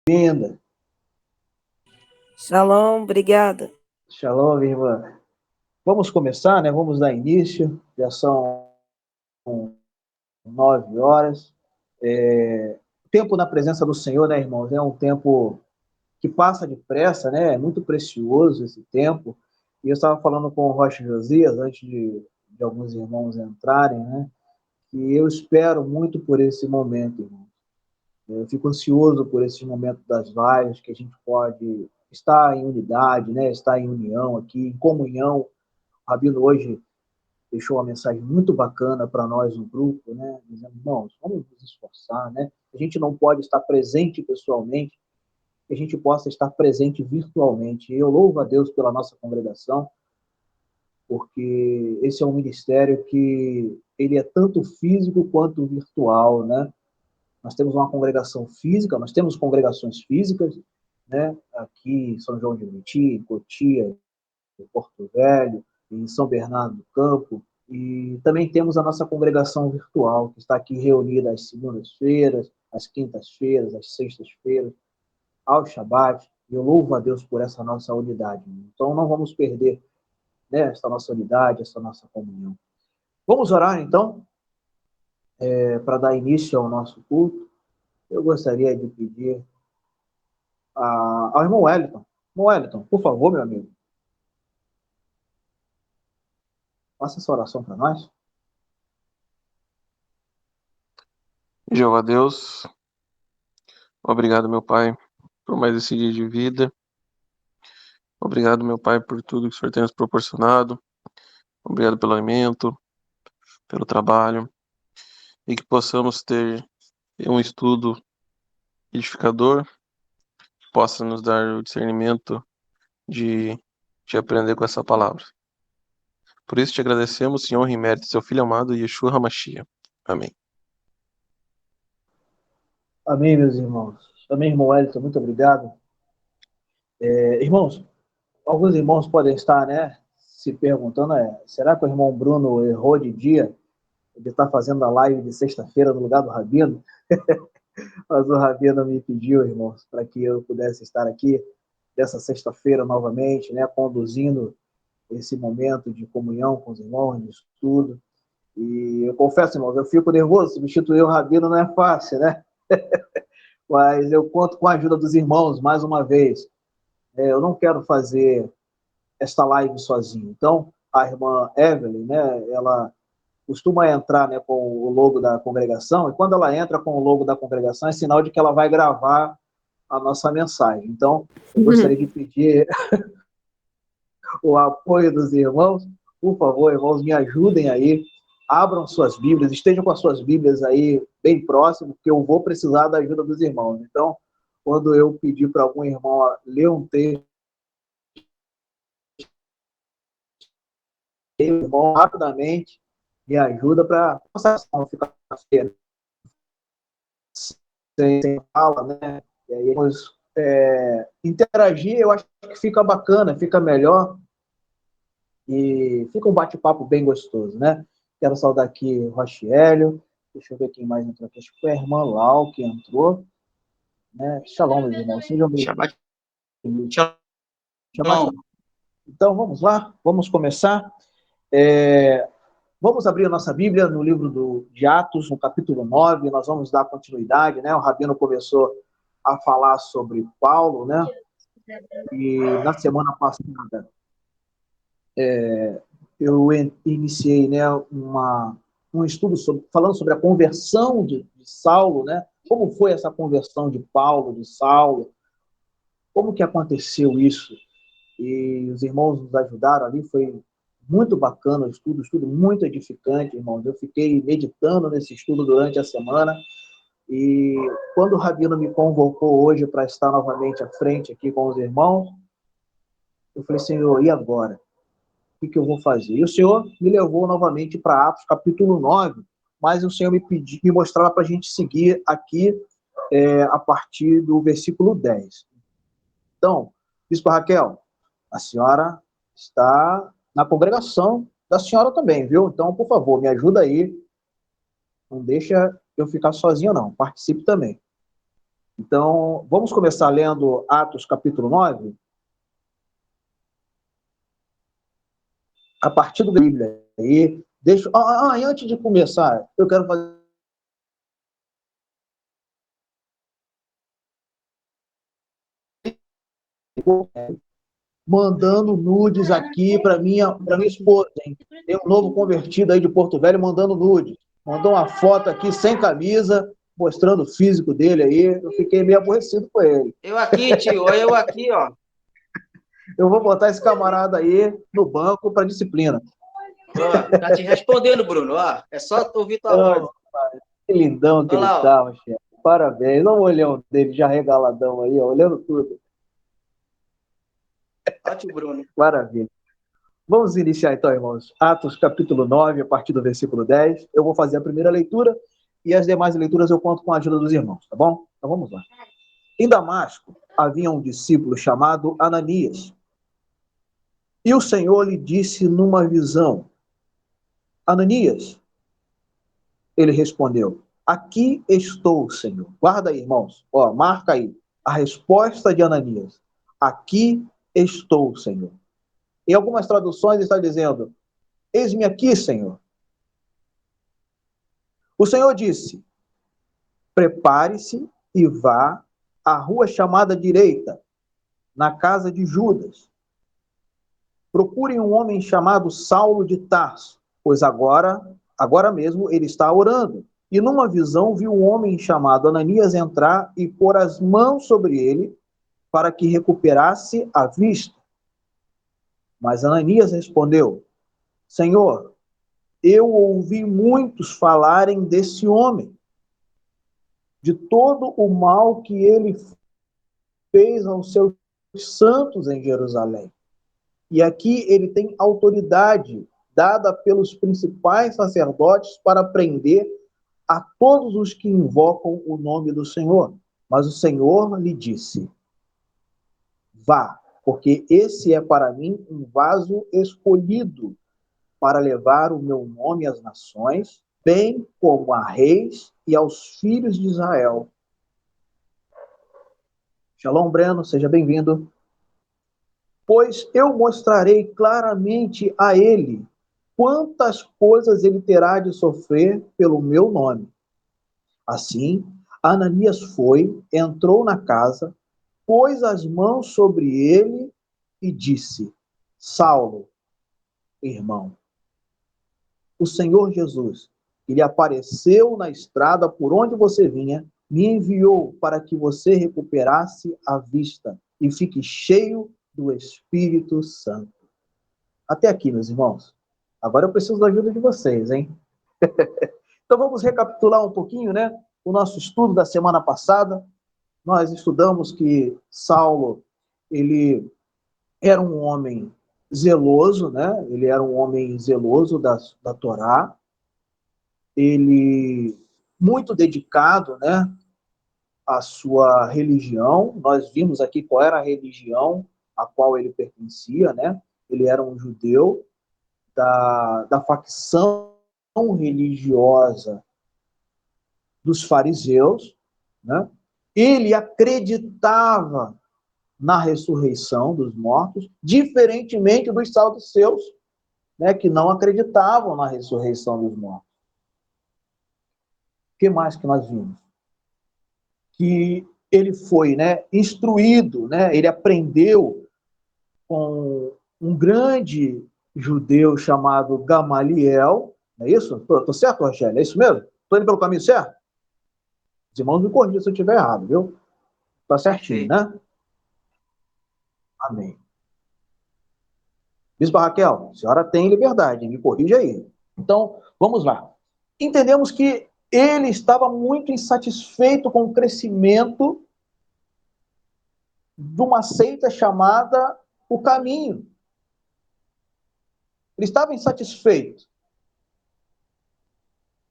Bem-vinda. Shalom, obrigada. Shalom, minha irmã. Vamos começar, né? Vamos dar início. Já são 9 horas. O tempo na presença do Senhor, né, irmãos? É um tempo que passa depressa, né? É muito precioso esse tempo. E eu estava falando com o Rocha Josias, antes de alguns irmãos entrarem, né? E eu espero muito por esse momento, irmão. Eu fico ansioso por esse momento das lives, que a gente pode estar em unidade, né? Estar em união aqui, em comunhão. O Rabino hoje deixou uma mensagem muito bacana para nós no grupo, né? Dizendo, irmãos, vamos nos esforçar, né? A gente não pode estar presente pessoalmente, que a gente possa estar presente virtualmente. E eu louvo a Deus pela nossa congregação, porque esse é um ministério que ele é tanto físico quanto virtual, né? Nós temos uma congregação física, nós temos congregações físicas, né? Aqui em São João de Meriti, em Cotia, em Porto Velho, em São Bernardo do Campo, e também temos a nossa congregação virtual, que está aqui reunida às segundas-feiras, às quintas-feiras, às sextas-feiras, ao Shabat. E eu louvo a Deus por essa nossa unidade. Então não vamos perder, né, essa nossa unidade, essa nossa comunhão. Vamos orar, então, para dar início ao nosso culto. Eu gostaria de pedir ao irmão Wellington. Irmão Wellington, por favor, meu amigo, faça essa oração para nós. Jeová Deus, obrigado, meu Pai, por mais esse dia de vida. Obrigado, meu Pai, por tudo que o Senhor tem nos proporcionado. Obrigado pelo alimento, pelo trabalho, e que possamos ter um estudo edificador, que possa nos dar o discernimento de aprender com essa palavra. Por isso te agradecemos, Senhor, em mérito do seu Filho amado, Yeshua HaMashiach. Amém. Amém, meus irmãos. Amém, irmão Wellington, muito obrigado. Irmãos, alguns irmãos podem estar, né, se perguntando, será que o irmão Bruno errou de dia? Ele está fazendo a live de sexta-feira no lugar do Rabino? Mas o Rabino me pediu, irmãos, para que eu pudesse estar aqui dessa sexta-feira novamente, né, conduzindo esse momento de comunhão com os irmãos, de estudo. E eu confesso, irmãos, eu fico nervoso, substituir o Rabino não é fácil, né? Mas eu conto com a ajuda dos irmãos, mais uma vez. Eu não quero fazer esta live sozinho. Então, a irmã Evelyn, né, ela costuma entrar, né, com o logo da congregação, e quando ela entra com o logo da congregação, é sinal de que ela vai gravar a nossa mensagem. Então, eu gostaria de pedir o apoio dos irmãos. Por favor, irmãos, me ajudem aí. Abram suas Bíblias, estejam com as suas Bíblias aí bem próximo, porque eu vou precisar da ajuda dos irmãos. Então, quando eu pedir para algum irmão ler um texto, o irmão rapidamente me ajuda para não ficar sem fala, né? E aí vamos interagir, eu acho que fica bacana, fica melhor e fica um bate-papo bem gostoso, né? Quero saudar aqui o Rochiélio, deixa eu ver quem mais entrou aqui, acho que foi a irmã Lau que entrou, né? Shalom, meus irmãos, sejam bem-vindos. Shalom. Então, vamos lá, vamos começar. Vamos abrir a nossa Bíblia no livro de Atos, no capítulo 9, nós vamos dar continuidade, né? O Rabino começou a falar sobre Paulo, né? E na semana passada eu iniciei, né, um estudo falando sobre a conversão de Saulo, né? Como foi essa conversão de Paulo, de Saulo, como que aconteceu isso? E os irmãos nos ajudaram ali, foi muito bacana o estudo muito edificante, irmãos. Eu fiquei meditando nesse estudo durante a semana e quando o Rabino me convocou hoje para estar novamente à frente aqui com os irmãos, eu falei, Senhor, e agora? O que eu vou fazer? E o Senhor me levou novamente para Atos, capítulo 9, mas o Senhor me mostrava para a gente seguir aqui a partir do versículo 10. Então, Bispo Raquel, a senhora está na congregação da senhora também, viu? Então, por favor, me ajuda aí. Não deixa eu ficar sozinho, não. Participe também. Então, vamos começar lendo Atos capítulo 9, a partir do Bíblia. E deixa... e antes de começar, eu quero fazer mandando nudes aqui para minha esposa, hein? Tem um novo convertido aí de Porto Velho mandando nudes. Mandou uma foto aqui sem camisa, mostrando o físico dele aí. Eu fiquei meio aborrecido com ele. Eu aqui, tio, eu aqui, ó. Eu vou botar esse camarada aí no banco para disciplina. Ó, tá te respondendo, Bruno, ó. É só ouvir tua voz. Que lindão que Olha ele lá, ó. tava, chefe. Parabéns. Olha o olhão dele já regaladão aí, ó, olhando tudo. Ó, tio Bruno. Maravilha. Vamos iniciar então, irmãos. Atos capítulo 9, a partir do versículo 10. Eu vou fazer a primeira leitura e as demais leituras eu conto com a ajuda dos irmãos, tá bom? Então vamos lá. Em Damasco havia um discípulo chamado Ananias. E o Senhor lhe disse numa visão: Ananias. Ele respondeu: Aqui estou, Senhor. Guarda aí, irmãos. Ó, marca aí a resposta de Ananias. Aqui estou, Senhor. Em algumas traduções está dizendo: Eis-me aqui, Senhor. O Senhor disse: Prepare-se e vá à rua chamada direita, na casa de Judas. Procure um homem chamado Saulo de Tarso, pois agora mesmo ele está orando. E numa visão viu um homem chamado Ananias entrar e pôr as mãos sobre ele para que recuperasse a vista. Mas Ananias respondeu: Senhor, eu ouvi muitos falarem desse homem, de todo o mal que ele fez aos seus santos em Jerusalém. E aqui ele tem autoridade dada pelos principais sacerdotes para prender a todos os que invocam o nome do Senhor. Mas o Senhor lhe disse: Vá, porque esse é para mim um vaso escolhido para levar o meu nome às nações, bem como a reis e aos filhos de Israel. Shalom, Breno, seja bem-vindo. Pois eu mostrarei claramente a ele quantas coisas ele terá de sofrer pelo meu nome. Assim, Ananias foi, entrou na casa, pôs as mãos sobre ele e disse: Saulo, irmão, o Senhor Jesus, que lhe apareceu na estrada por onde você vinha, me enviou para que você recuperasse a vista e fique cheio do Espírito Santo. Até aqui, meus irmãos. Agora eu preciso da ajuda de vocês, hein? Então vamos recapitular um pouquinho, né? O nosso estudo da semana passada. Nós estudamos que Saulo, ele era um homem zeloso, né? Ele era um homem zeloso da Torá. Ele muito dedicado, né? À sua religião. Nós vimos aqui qual era a religião a qual ele pertencia, né? Ele era um judeu da facção religiosa dos fariseus, né? Ele acreditava na ressurreição dos mortos, diferentemente dos saduceus, né, que não acreditavam na ressurreição dos mortos. O que mais que nós vimos? Que ele foi, né, instruído, né, ele aprendeu com um grande judeu chamado Gamaliel, não é isso? Estou certo, Rogério? É isso mesmo? Estou indo pelo caminho certo? Os irmãos me corrigem se eu estiver errado, viu? Está certinho, né? Amém. Bispa Raquel, a senhora tem liberdade, me corrija aí. Então, vamos lá. Entendemos que ele estava muito insatisfeito com o crescimento de uma seita chamada O Caminho. Ele estava insatisfeito.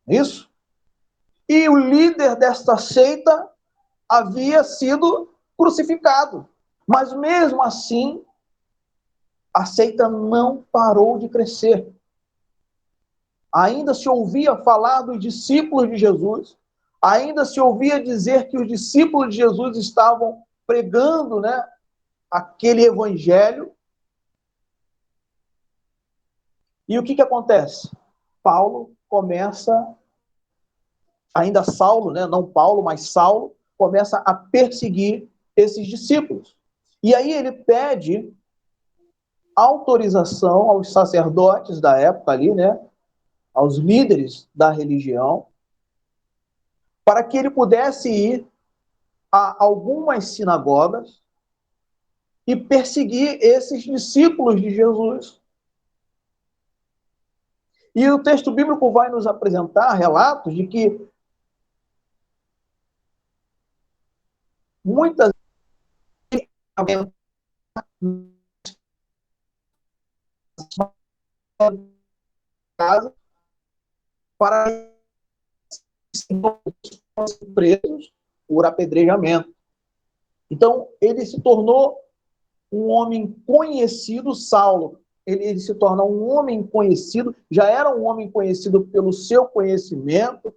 Isso? E o líder desta seita havia sido crucificado. Mas mesmo assim, a seita não parou de crescer. Ainda se ouvia falar dos discípulos de Jesus, Ainda se ouvia dizer que os discípulos de Jesus estavam pregando, né, aquele evangelho. E o que acontece? Paulo começa, ainda Saulo, né, não Paulo, mas Saulo, começa a perseguir esses discípulos. E aí ele pede autorização aos sacerdotes da época ali, né, aos líderes da religião, para que ele pudesse ir a algumas sinagogas e perseguir esses discípulos de Jesus. E o texto bíblico vai nos apresentar relatos de que muitas casas para serem presos por apedrejamento. Então, ele se tornou um homem conhecido, Saulo. Ele se torna um homem conhecido, já era um homem conhecido pelo seu conhecimento,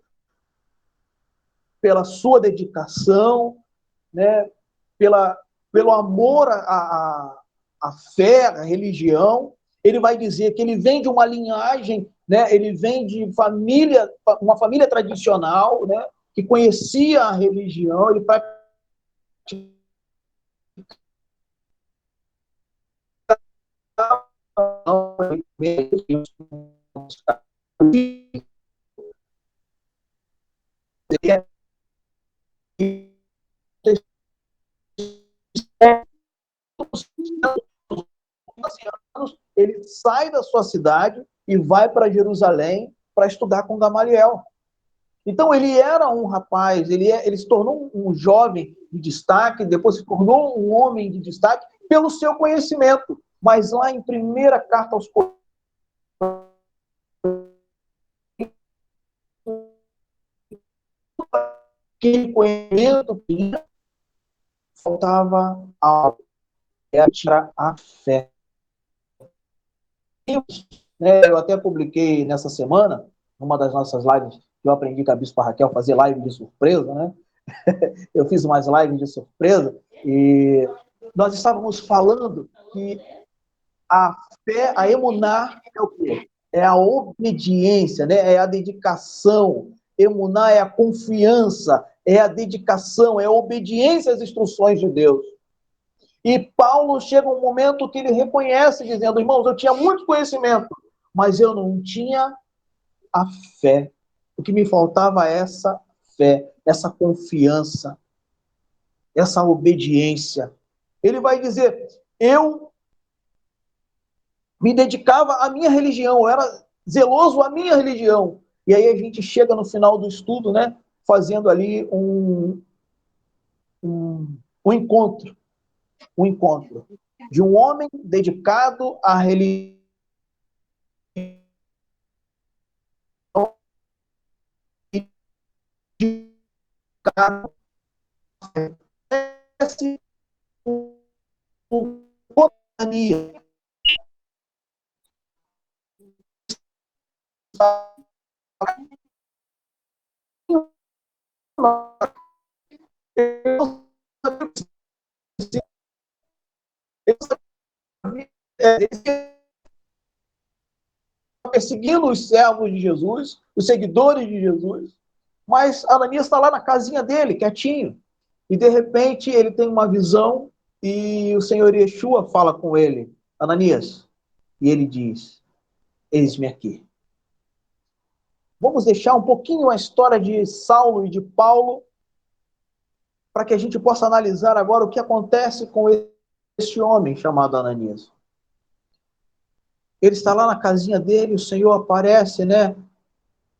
pela sua dedicação, né, pelo amor à fé, à religião. Ele vai dizer que ele vem de uma linhagem, né, ele vem de família, uma família tradicional, né, que conhecia a religião, ele ele sai da sua cidade e vai para Jerusalém para estudar com Gamaliel. Então ele era um rapaz, ele se tornou um jovem de destaque, depois se tornou um homem de destaque pelo seu conhecimento. Mas lá em primeira carta aos Coríntios, aquele conhecimento que faltava algo, era a fé. Eu até publiquei nessa semana, numa das nossas lives, que eu aprendi com a Bispa Raquel fazer live de surpresa, né? Eu fiz umas lives de surpresa e nós estávamos falando que a fé, a emuná é o quê? É a obediência, né? É a dedicação. Emuná é a confiança, é a dedicação, é a obediência às instruções de Deus. E Paulo chega um momento que ele reconhece, dizendo, irmãos, eu tinha muito conhecimento, mas eu não tinha a fé. O que me faltava é essa fé, essa confiança, essa obediência. Ele vai dizer, eu me dedicava à minha religião, eu era zeloso à minha religião. E aí a gente chega no final do estudo, né, fazendo ali um encontro de um homem dedicado à religião, perseguindo os servos de Jesus, os seguidores de Jesus, mas Ananias está lá na casinha dele, quietinho, e de repente ele tem uma visão e o Senhor Yeshua fala com ele, Ananias, e ele diz, eis-me aqui. Vamos deixar um pouquinho a história de Saulo e de Paulo para que a gente possa analisar agora o que acontece com esse homem chamado Ananias. Ele está lá na casinha dele, o Senhor aparece, né?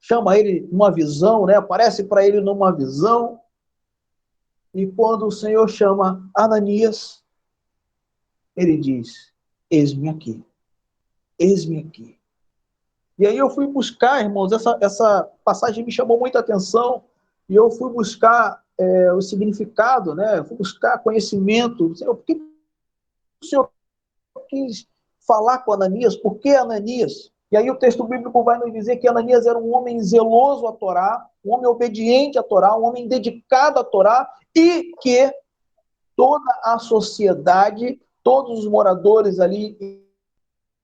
Chama ele numa visão, né? Aparece para ele numa visão. E quando o Senhor chama Ananias, ele diz, eis-me aqui. Eis-me aqui. E aí eu fui buscar, irmãos, essa passagem me chamou muita atenção, e eu fui buscar o significado, né? Eu fui buscar conhecimento. Por que o Senhor quis falar com Ananias? Por que Ananias? E aí o texto bíblico vai nos dizer que Ananias era um homem zeloso à Torá, um homem obediente à Torá, um homem dedicado à Torá, e que toda a sociedade, todos os moradores ali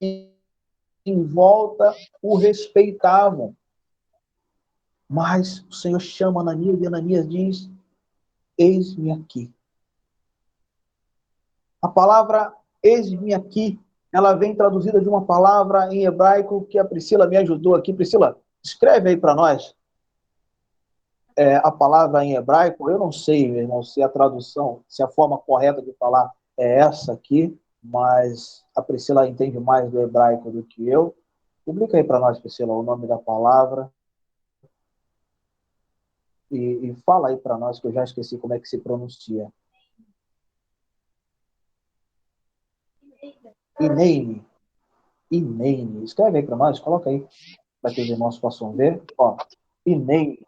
em volta o respeitavam. Mas o Senhor chama Ananias e Ananias diz: eis-me aqui. A palavra eis-me aqui, ela vem traduzida de uma palavra em hebraico que a Priscila me ajudou aqui. Priscila, escreve aí para nós a palavra em hebraico. Eu não sei, meu irmão, se a tradução, se a forma correta de falar é essa aqui, mas a Priscila entende mais do hebraico do que eu. Publica aí para nós, Priscila, o nome da palavra. E fala aí para nós, que eu já esqueci como é que se pronuncia. Ineine. Ineine. Escreve aí para nós, coloca aí, para que os irmãos possam ver. Ó, Ineine.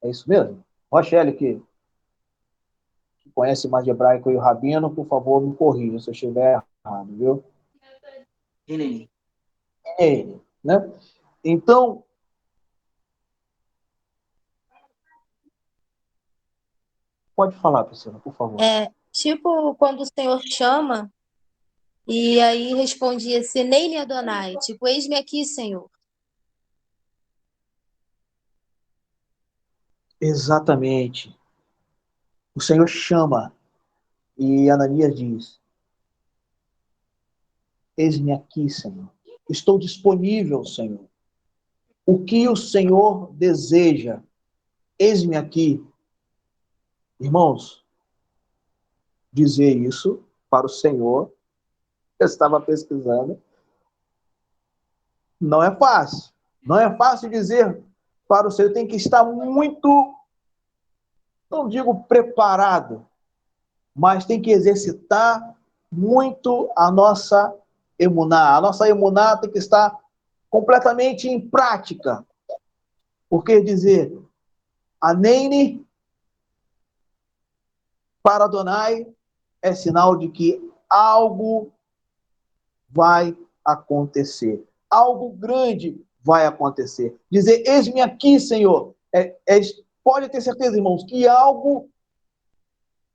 É isso mesmo? Rochelle, que conhece mais de hebraico e o Rabino, por favor, me corrija se eu estiver errado, viu? Ineine. Ineine, né? Então, pode falar, Priscila, por favor. Tipo quando o Senhor chama, e aí respondia Senei-me Adonai, tipo, eis-me aqui, Senhor. Exatamente. O Senhor chama e Ananias diz: eis-me aqui, Senhor. Estou disponível, Senhor. O que o Senhor deseja? Eis-me aqui. Irmãos, dizer isso para o Senhor, eu estava pesquisando, não é fácil. Não é fácil dizer para o Senhor. Tem que estar muito, não digo preparado, mas tem que exercitar muito a nossa emuná. A nossa emuná tem que estar completamente em prática. Porque dizer Aneine para Adonai é sinal de que algo vai acontecer. Algo grande vai acontecer. Dizer, eis-me aqui, Senhor. Pode ter certeza, irmãos, que algo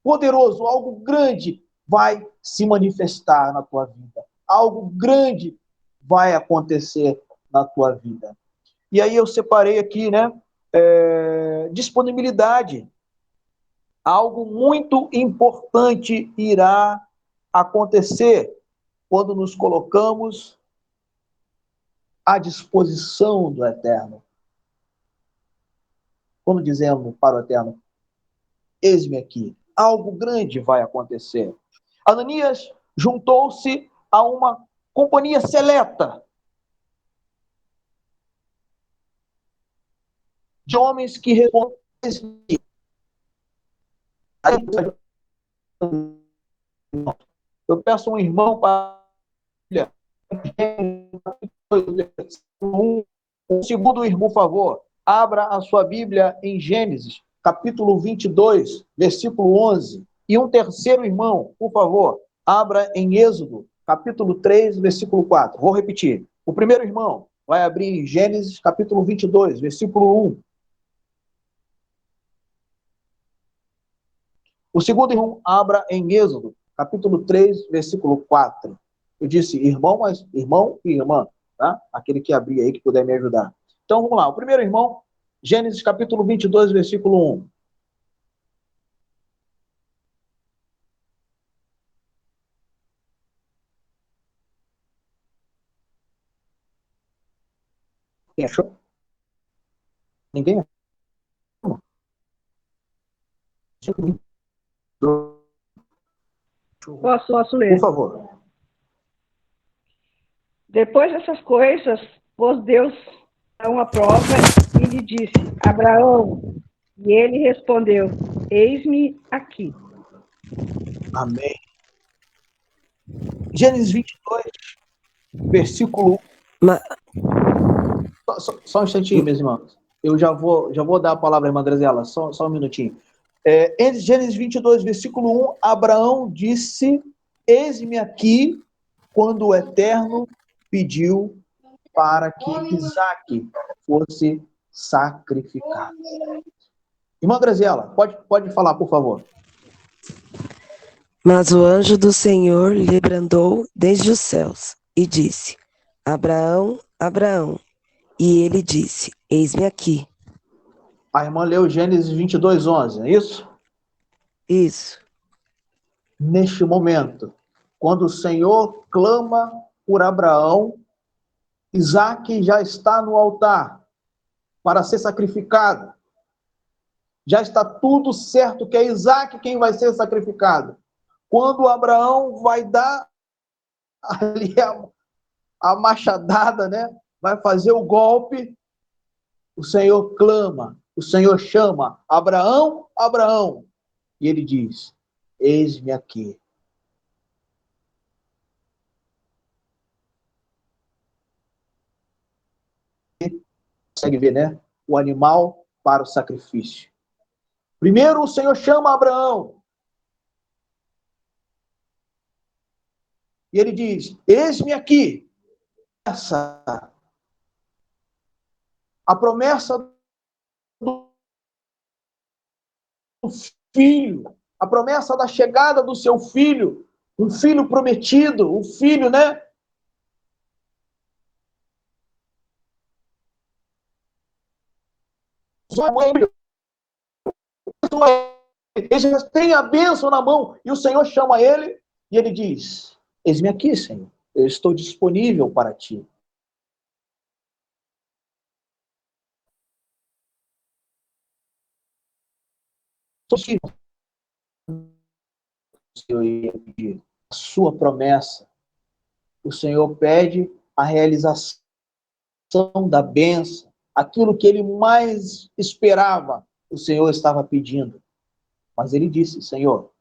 poderoso, algo grande vai se manifestar na tua vida. Algo grande vai acontecer na tua vida. E aí eu separei aqui, né? Disponibilidade. Algo muito importante irá acontecer quando nos colocamos à disposição do Eterno. Quando dizemos para o Eterno, eis-me aqui, algo grande vai acontecer. Ananias juntou-se a uma companhia seleta de homens que respondem. Eu peço um irmão para um segundo irmão, por favor, abra a sua Bíblia em Gênesis, capítulo 22, versículo 11. E um terceiro irmão, por favor, abra em Êxodo, capítulo 3, versículo 4. Vou repetir. O primeiro irmão vai abrir em Gênesis, capítulo 22, versículo 1. O segundo irmão abra em Êxodo, capítulo 3, versículo 4. Eu disse irmão, mas irmão e irmã, tá? Aquele que abrir aí, que puder me ajudar. Então, vamos lá. O primeiro irmão, Gênesis, capítulo 22, versículo 1. Quem achou? Ninguém? Posso ler. Por favor. Depois dessas coisas, pôs Deus a uma prova e lhe disse, Abraão, e ele respondeu, eis-me aqui. Amém. Gênesis 22, versículo 1. Só um instantinho, meus irmãos. Eu já vou dar a palavra à irmã Graziela, só um minutinho. Em Gênesis 22, versículo 1, Abraão disse, eis-me aqui, quando o Eterno pediu para que Isaque fosse sacrificado. Irmã Graziela, pode falar, por favor. Mas o anjo do Senhor lhe brandou desde os céus e disse: Abraão, Abraão. E ele disse: Eis-me aqui. A irmã leu Gênesis 22:11, é isso? Isso. Neste momento, quando o Senhor clama por Abraão, Isaque já está no altar para ser sacrificado. Já está tudo certo que é Isaque quem vai ser sacrificado. Quando Abraão vai dar ali a machadada, né? Vai fazer o golpe, o Senhor clama, o Senhor chama, Abraão, Abraão. E ele diz, eis-me aqui. Consegue ver, né? O animal para o sacrifício. Primeiro o Senhor chama Abraão. E ele diz, eis-me aqui. A promessa do filho, a promessa da chegada do seu filho, um filho prometido, um filho, né? Ele já tem a bênção na mão e o Senhor chama ele e ele diz, eis-me aqui, Senhor, eu estou disponível para ti. O Senhor ia pedir a sua promessa. O Senhor pede a realização da bênção, aquilo que ele mais esperava, o Senhor estava pedindo. Mas ele disse, Senhor,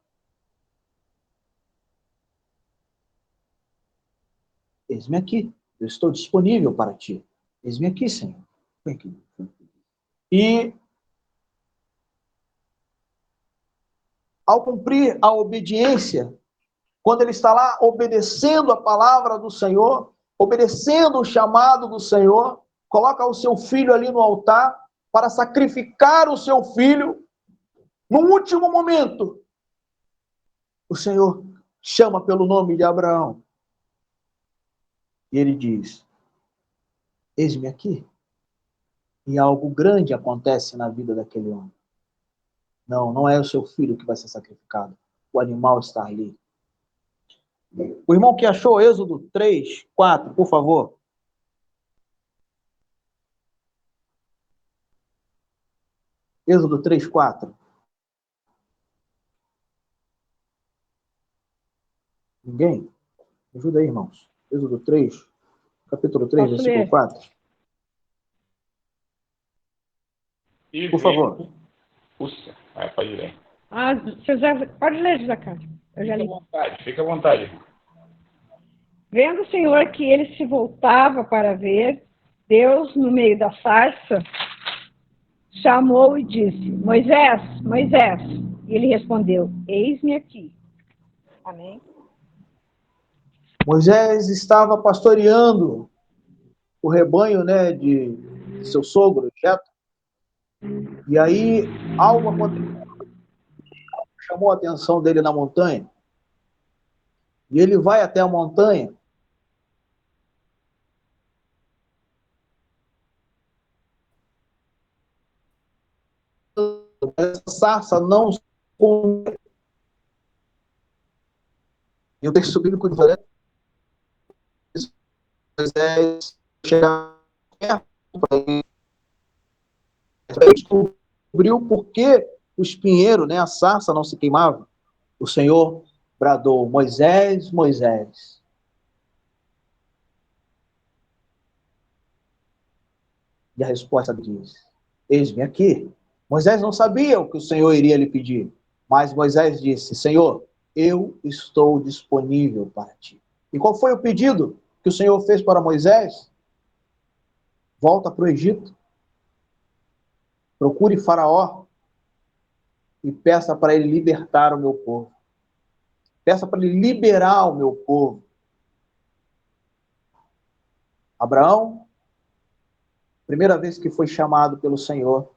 eis-me aqui, eu estou disponível para ti. Eis-me aqui, Senhor. E ao cumprir a obediência, quando ele está lá obedecendo a palavra do Senhor, obedecendo o chamado do Senhor, coloca o seu filho ali no altar para sacrificar o seu filho, no último momento, o Senhor chama pelo nome de Abraão. E ele diz, eis-me aqui. E algo grande acontece na vida daquele homem. Não é o seu filho que vai ser sacrificado. O animal está ali. O irmão que achou Êxodo 3:4, por favor. Êxodo 3:4. Ninguém? Ajuda aí, irmãos. Êxodo 3, capítulo 3, Posso versículo ler? 4. Por favor. Puxa, pode ler. Pode ler, José Carlos. Eu já li. Fica à vontade. Vendo o Senhor que ele se voltava para ver, Deus, no meio da sarça, chamou e disse, Moisés, Moisés. E ele respondeu, eis-me aqui. Amém? Moisés estava pastoreando o rebanho, né, de seu sogro, Jetro. E aí, algo aconteceu, chamou a atenção dele na montanha. E ele vai até a montanha. Essa sarça não e o texto bíblico diz, Moisés chegar perto para descobriu por que o espinheiro, né, a sarça não se queimava. O Senhor bradou, Moisés, Moisés. E a resposta diz, eis-me aqui. Moisés não sabia o que o Senhor iria lhe pedir, mas Moisés disse, Senhor, eu estou disponível para ti. E qual foi o pedido que o Senhor fez para Moisés? Volta para o Egito, procure Faraó e peça para ele libertar o meu povo. Peça para ele liberar o meu povo. Abraão, primeira vez que foi chamado pelo Senhor,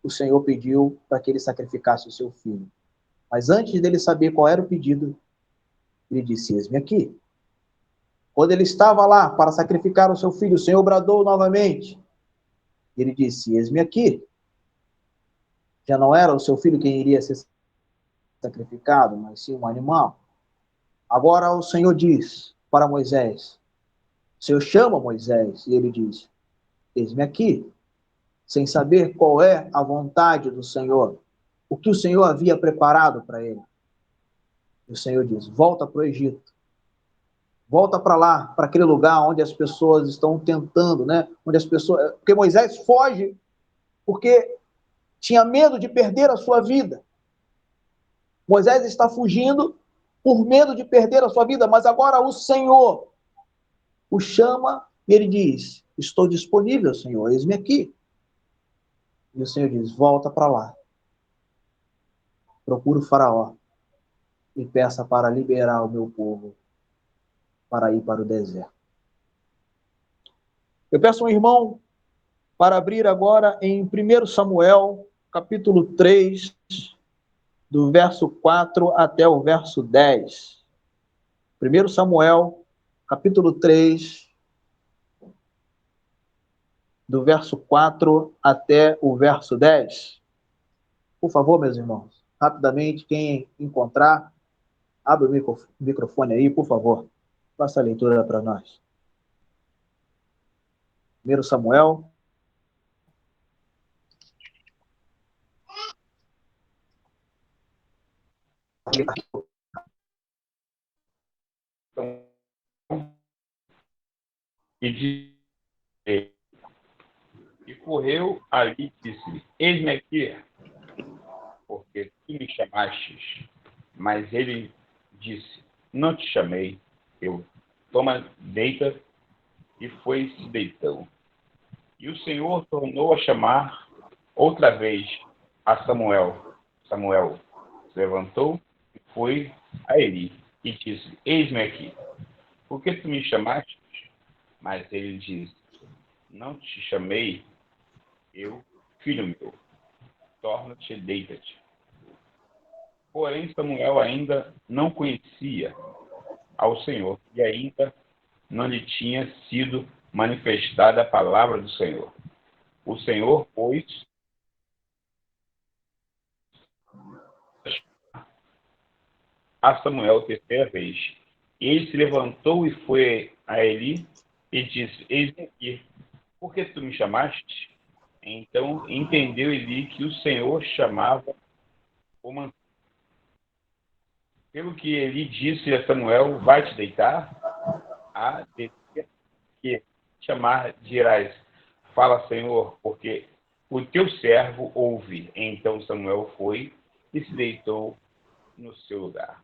o Senhor pediu para que ele sacrificasse o seu filho. Mas antes dele saber qual era o pedido, ele disse: eis-me aqui. Quando ele estava lá para sacrificar o seu filho, o Senhor bradou novamente. Ele disse: eis-me aqui. Já não era o seu filho quem iria ser sacrificado, mas sim um animal. Agora o Senhor diz para Moisés, o Senhor chama Moisés e ele diz: eis-me aqui, sem saber qual é a vontade do Senhor, o que o Senhor havia preparado para ele. E o Senhor diz: volta para o Egito, volta para lá, para aquele lugar onde as pessoas estão tentando, né? Onde as pessoas, porque Moisés foge porque tinha medo de perder a sua vida. Moisés está fugindo por medo de perder a sua vida, mas agora o Senhor o chama e ele diz: estou disponível, Senhor, eis-me aqui. E o Senhor diz: volta para lá, procura o faraó e peça para liberar o meu povo para ir para o deserto. Eu peço um irmão para abrir agora em 1 Samuel, capítulo 3, do verso 4 até o verso 10. 1 Samuel, capítulo 3, do verso 4 até o verso 10. Por favor, meus irmãos, rapidamente, quem encontrar, abre o microfone aí, por favor. Faça a leitura para nós. 1 Samuel. E disse, e correu ali e disse: eis-me aqui, porque tu me chamastes. Mas ele disse: não te chamei eu. Toma, deita. E foi e se deitou. E o Senhor tornou a chamar outra vez a Samuel. Samuel se levantou e foi a Eli e disse: eis-me aqui. Por que tu me chamaste? Mas ele disse: não te chamei eu, filho meu. Torna-te, deita-te. Porém, Samuel ainda não conhecia ao Senhor e ainda não lhe tinha sido manifestada a palavra do Senhor. O Senhor, pois, a Samuel terceira vez. Ele se levantou e foi a Eli e disse: eis-me aqui, por que tu me chamaste? Então entendeu Eli que o Senhor chamava o mancebo. Pelo que Eli disse a Samuel: vai te deitar? A descer que chamar dirás: fala, Senhor, porque o teu servo ouve. Então Samuel foi e se deitou no seu lugar.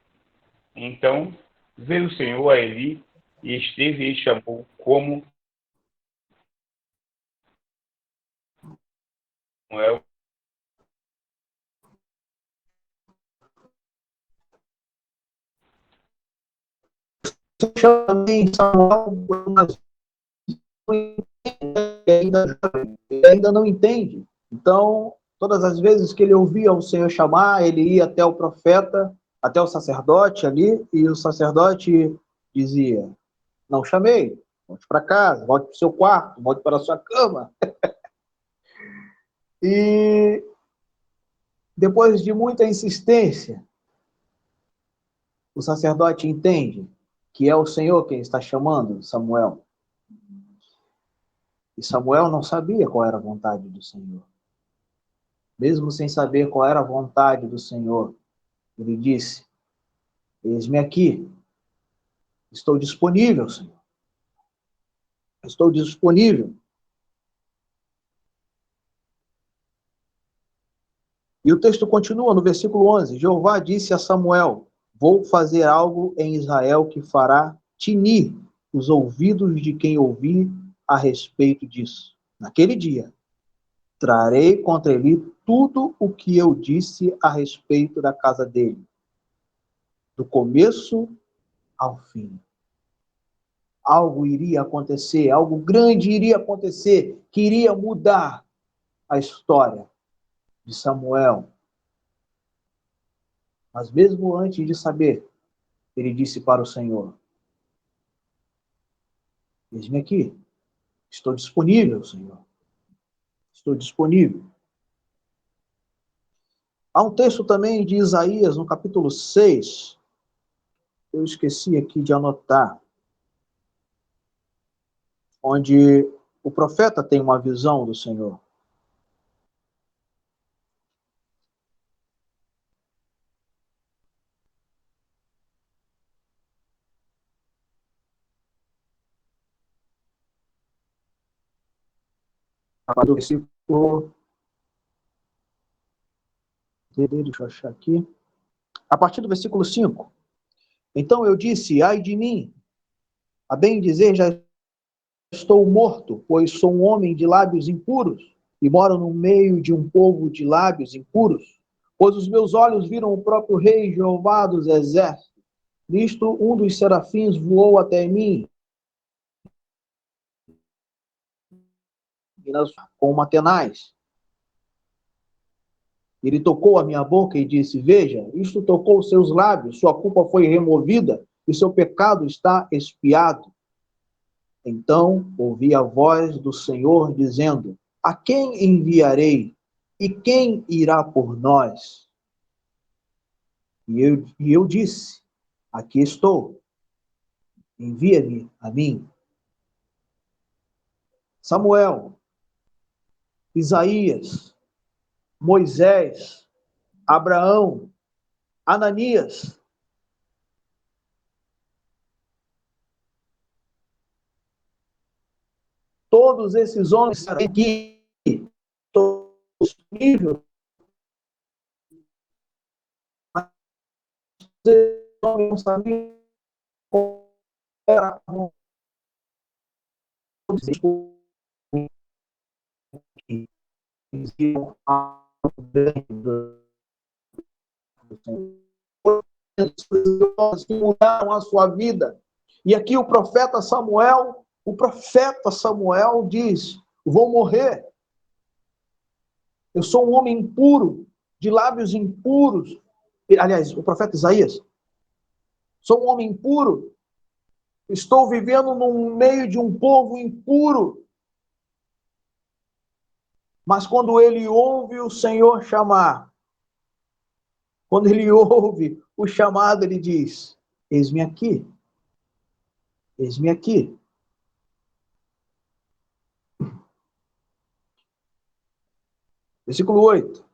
Então veio o Senhor a Eli e esteve e chamou como Samuel. Também Samuel ele ainda não entende. Então, todas as vezes que ele ouvia o Senhor chamar, ele ia até o profeta, até o sacerdote ali, e o sacerdote dizia: não chamei, volte para casa, volte para o seu quarto, volte para a sua cama. E depois de muita insistência, o sacerdote entende que é o Senhor quem está chamando Samuel. E Samuel não sabia qual era a vontade do Senhor. Mesmo sem saber qual era a vontade do Senhor, ele disse: eis-me aqui, estou disponível, Senhor. Estou disponível. E o texto continua no versículo 11. Jeová disse a Samuel: vou fazer algo em Israel que fará tinir os ouvidos de quem ouvir a respeito disso. Naquele dia, trarei contra ele tudo o que eu disse a respeito da casa dele, do começo ao fim. algo iria acontecer, algo grande iria acontecer, que iria mudar a história de Samuel. Mas mesmo antes de saber, ele disse para o Senhor: eis-me aqui, estou disponível, Senhor. Estou disponível. Há um texto também de Isaías, no capítulo 6, eu esqueci aqui de anotar, onde o profeta tem uma visão do Senhor. Do versículo... Deixa eu achar aqui. A partir do versículo 5. Então eu disse: ai de mim, a bem dizer, já estou morto, pois sou um homem de lábios impuros, e moro no meio de um povo de lábios impuros. Pois os meus olhos viram o próprio Rei Jeová dos exércitos. Nisto, um dos serafins voou até mim, com uma tenaz. Ele tocou a minha boca e disse: veja, isto tocou os seus lábios, sua culpa foi removida e seu pecado está expiado. Então ouvi a voz do Senhor dizendo: a quem enviarei? E quem irá por nós? E eu disse: aqui estou, envia-me a mim. Samuel, Isaías, Moisés, Abraão, Ananias, todos esses homens aqui, estou disponível. Os homens não sabiam como era que mudaram a sua vida. E aqui o profeta Samuel diz: vou morrer. Eu sou um homem impuro, de lábios impuros. Aliás, o profeta Isaías: sou um homem impuro, estou vivendo no meio de um povo impuro. Mas quando ele ouve o Senhor chamar, quando ele ouve o chamado, ele diz: eis-me aqui, eis-me aqui. Versículo 8.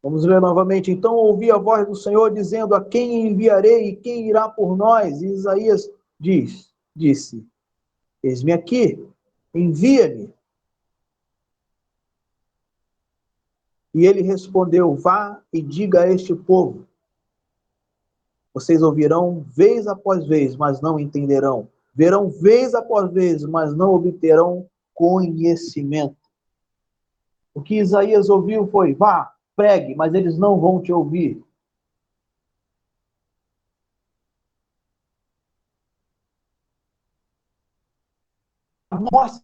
Vamos ler novamente. Então ouvi a voz do Senhor dizendo: a quem enviarei e quem irá por nós? E Isaías disse: eis-me aqui, envia-me. E ele respondeu: vá e diga a este povo: vocês ouvirão vez após vez, mas não entenderão. Verão vez após vez, mas não obterão conhecimento. O que Isaías ouviu foi: vá, pregue, mas eles não vão te ouvir. Nossa,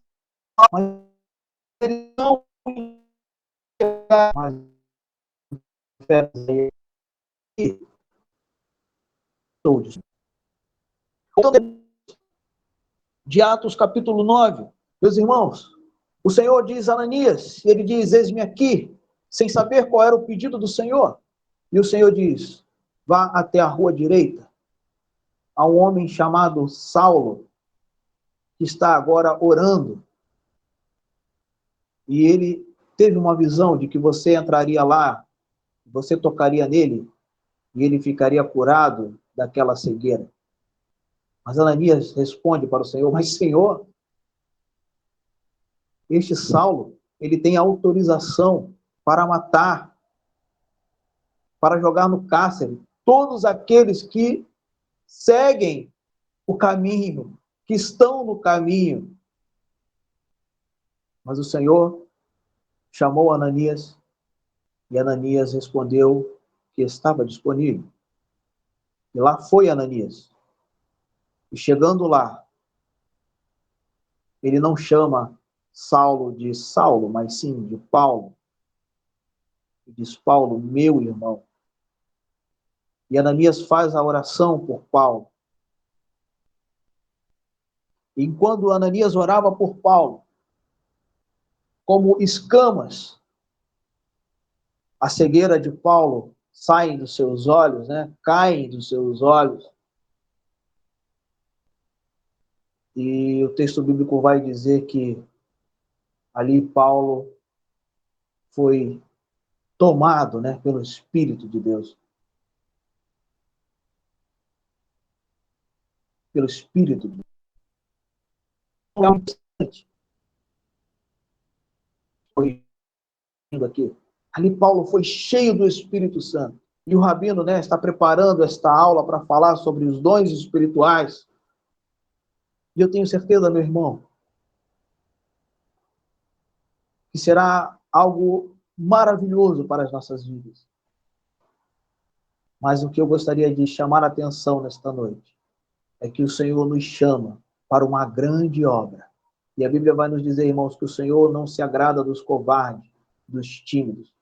mas eles não de Atos capítulo 9, meus irmãos, o Senhor diz a Ananias, ele diz: eis-me aqui, sem saber qual era o pedido do Senhor. E o Senhor diz: vá até a rua direita, a um homem chamado Saulo, que está agora orando. E ele teve uma visão de que você entraria lá, você tocaria nele, e ele ficaria curado daquela cegueira. Mas Ananias responde para o Senhor: mas Senhor, este Saulo, ele tem autorização para matar, para jogar no cárcere todos aqueles que seguem o caminho, que estão no caminho. Mas o Senhor chamou Ananias e Ananias respondeu que estava disponível. E lá foi Ananias. E chegando lá, ele não chama Saulo de Saulo, mas sim de Paulo. Ele diz: Paulo, meu irmão. E Ananias faz a oração por Paulo. E enquanto Ananias orava por Paulo, como escamas, a cegueira de Paulo sai dos seus olhos, né? Caem dos seus olhos. E o texto bíblico vai dizer que ali Paulo foi tomado, né, pelo Espírito de Deus. Pelo Espírito de Deus. Foi indo aqui. Ali Paulo foi cheio do Espírito Santo. E o Rabino, né, está preparando esta aula para falar sobre os dons espirituais. E eu tenho certeza, meu irmão, que será algo maravilhoso para as nossas vidas. Mas o que eu gostaria de chamar a atenção nesta noite é que o Senhor nos chama para uma grande obra. E a Bíblia vai nos dizer, irmãos, que o Senhor não se agrada dos covardes, dos tímidos,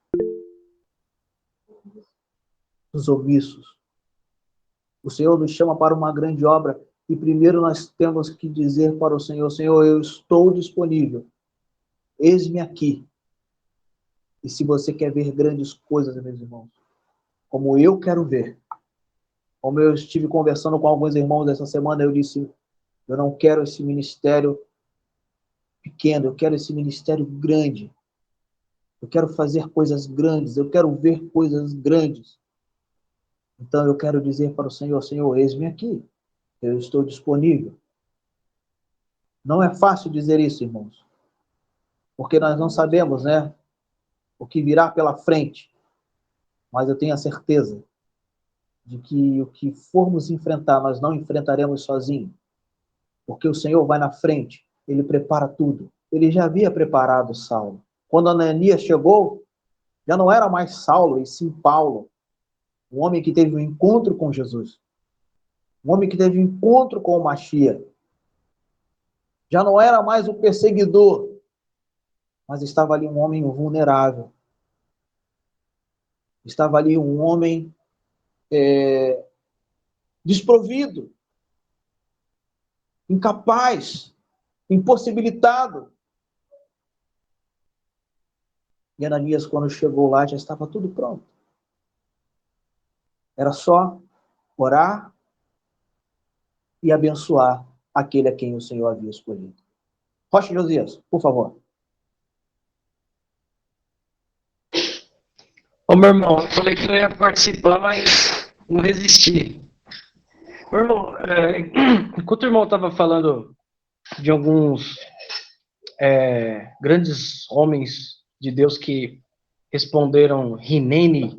dos omissos. O Senhor nos chama para uma grande obra e primeiro nós temos que dizer para o Senhor: Senhor, eu estou disponível. Eis-me aqui. E se você quer ver grandes coisas, meus irmãos, como eu quero ver, como eu estive conversando com alguns irmãos essa semana, eu disse: eu não quero esse ministério pequeno, eu quero esse ministério grande. Eu quero fazer coisas grandes, eu quero ver coisas grandes. Então eu quero dizer para o Senhor: Senhor, eis-me aqui, eu estou disponível. Não é fácil dizer isso, irmãos, porque nós não sabemos, né, o que virá pela frente, mas eu tenho a certeza de que o que formos enfrentar, nós não enfrentaremos sozinhos, porque o Senhor vai na frente, Ele prepara tudo. Ele já havia preparado Saulo. Quando Ananias chegou, já não era mais Saulo, e sim Paulo, um homem que teve um encontro com Jesus, um homem que teve um encontro com o Machia. Já não era mais o perseguidor, mas estava ali um homem vulnerável. Estava ali um homem desprovido, incapaz, impossibilitado. E Ananias, quando chegou lá, já estava tudo pronto. Era só orar e abençoar aquele a quem o Senhor havia escolhido. Rocha Josias, por favor. Ô, meu irmão, eu falei que eu ia participar, mas não resisti. Meu irmão, enquanto o irmão estava falando de alguns grandes homens de Deus que responderam Hineni,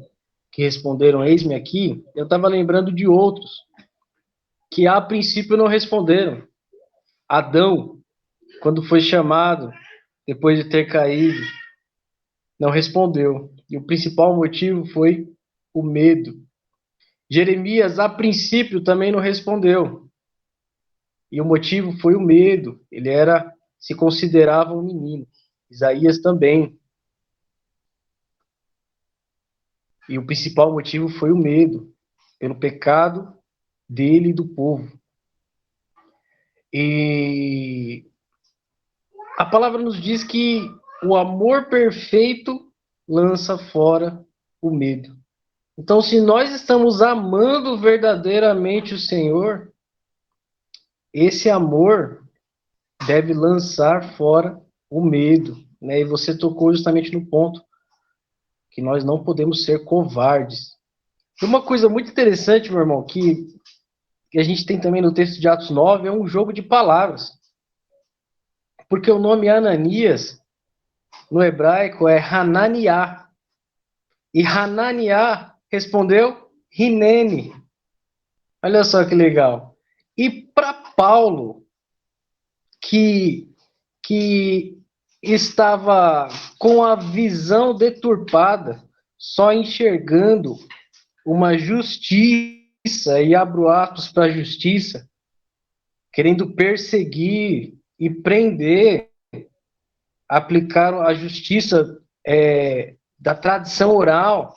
que responderam eis-me aqui, eu estava lembrando de outros que a princípio não responderam. Adão, quando foi chamado, depois de ter caído, não respondeu. E o principal motivo foi o medo. Jeremias, a princípio, também não respondeu. E o motivo foi o medo. Ele se considerava um menino. Isaías também. E o principal motivo foi o medo, pelo pecado dele e do povo. E a palavra nos diz que o amor perfeito lança fora o medo. Então, se nós estamos amando verdadeiramente o Senhor, esse amor deve lançar fora o medo, né? E você tocou justamente no ponto que nós não podemos ser covardes. E uma coisa muito interessante, meu irmão, que a gente tem também no texto de Atos 9, é um jogo de palavras. Porque o nome Ananias, no hebraico, é Hananiah. E Hananiah respondeu Hinene. Olha só que legal. E para Paulo, que estava com a visão deturpada, só enxergando uma justiça, e abro aspas para a justiça, querendo perseguir e prender, aplicaram a justiça da tradição oral,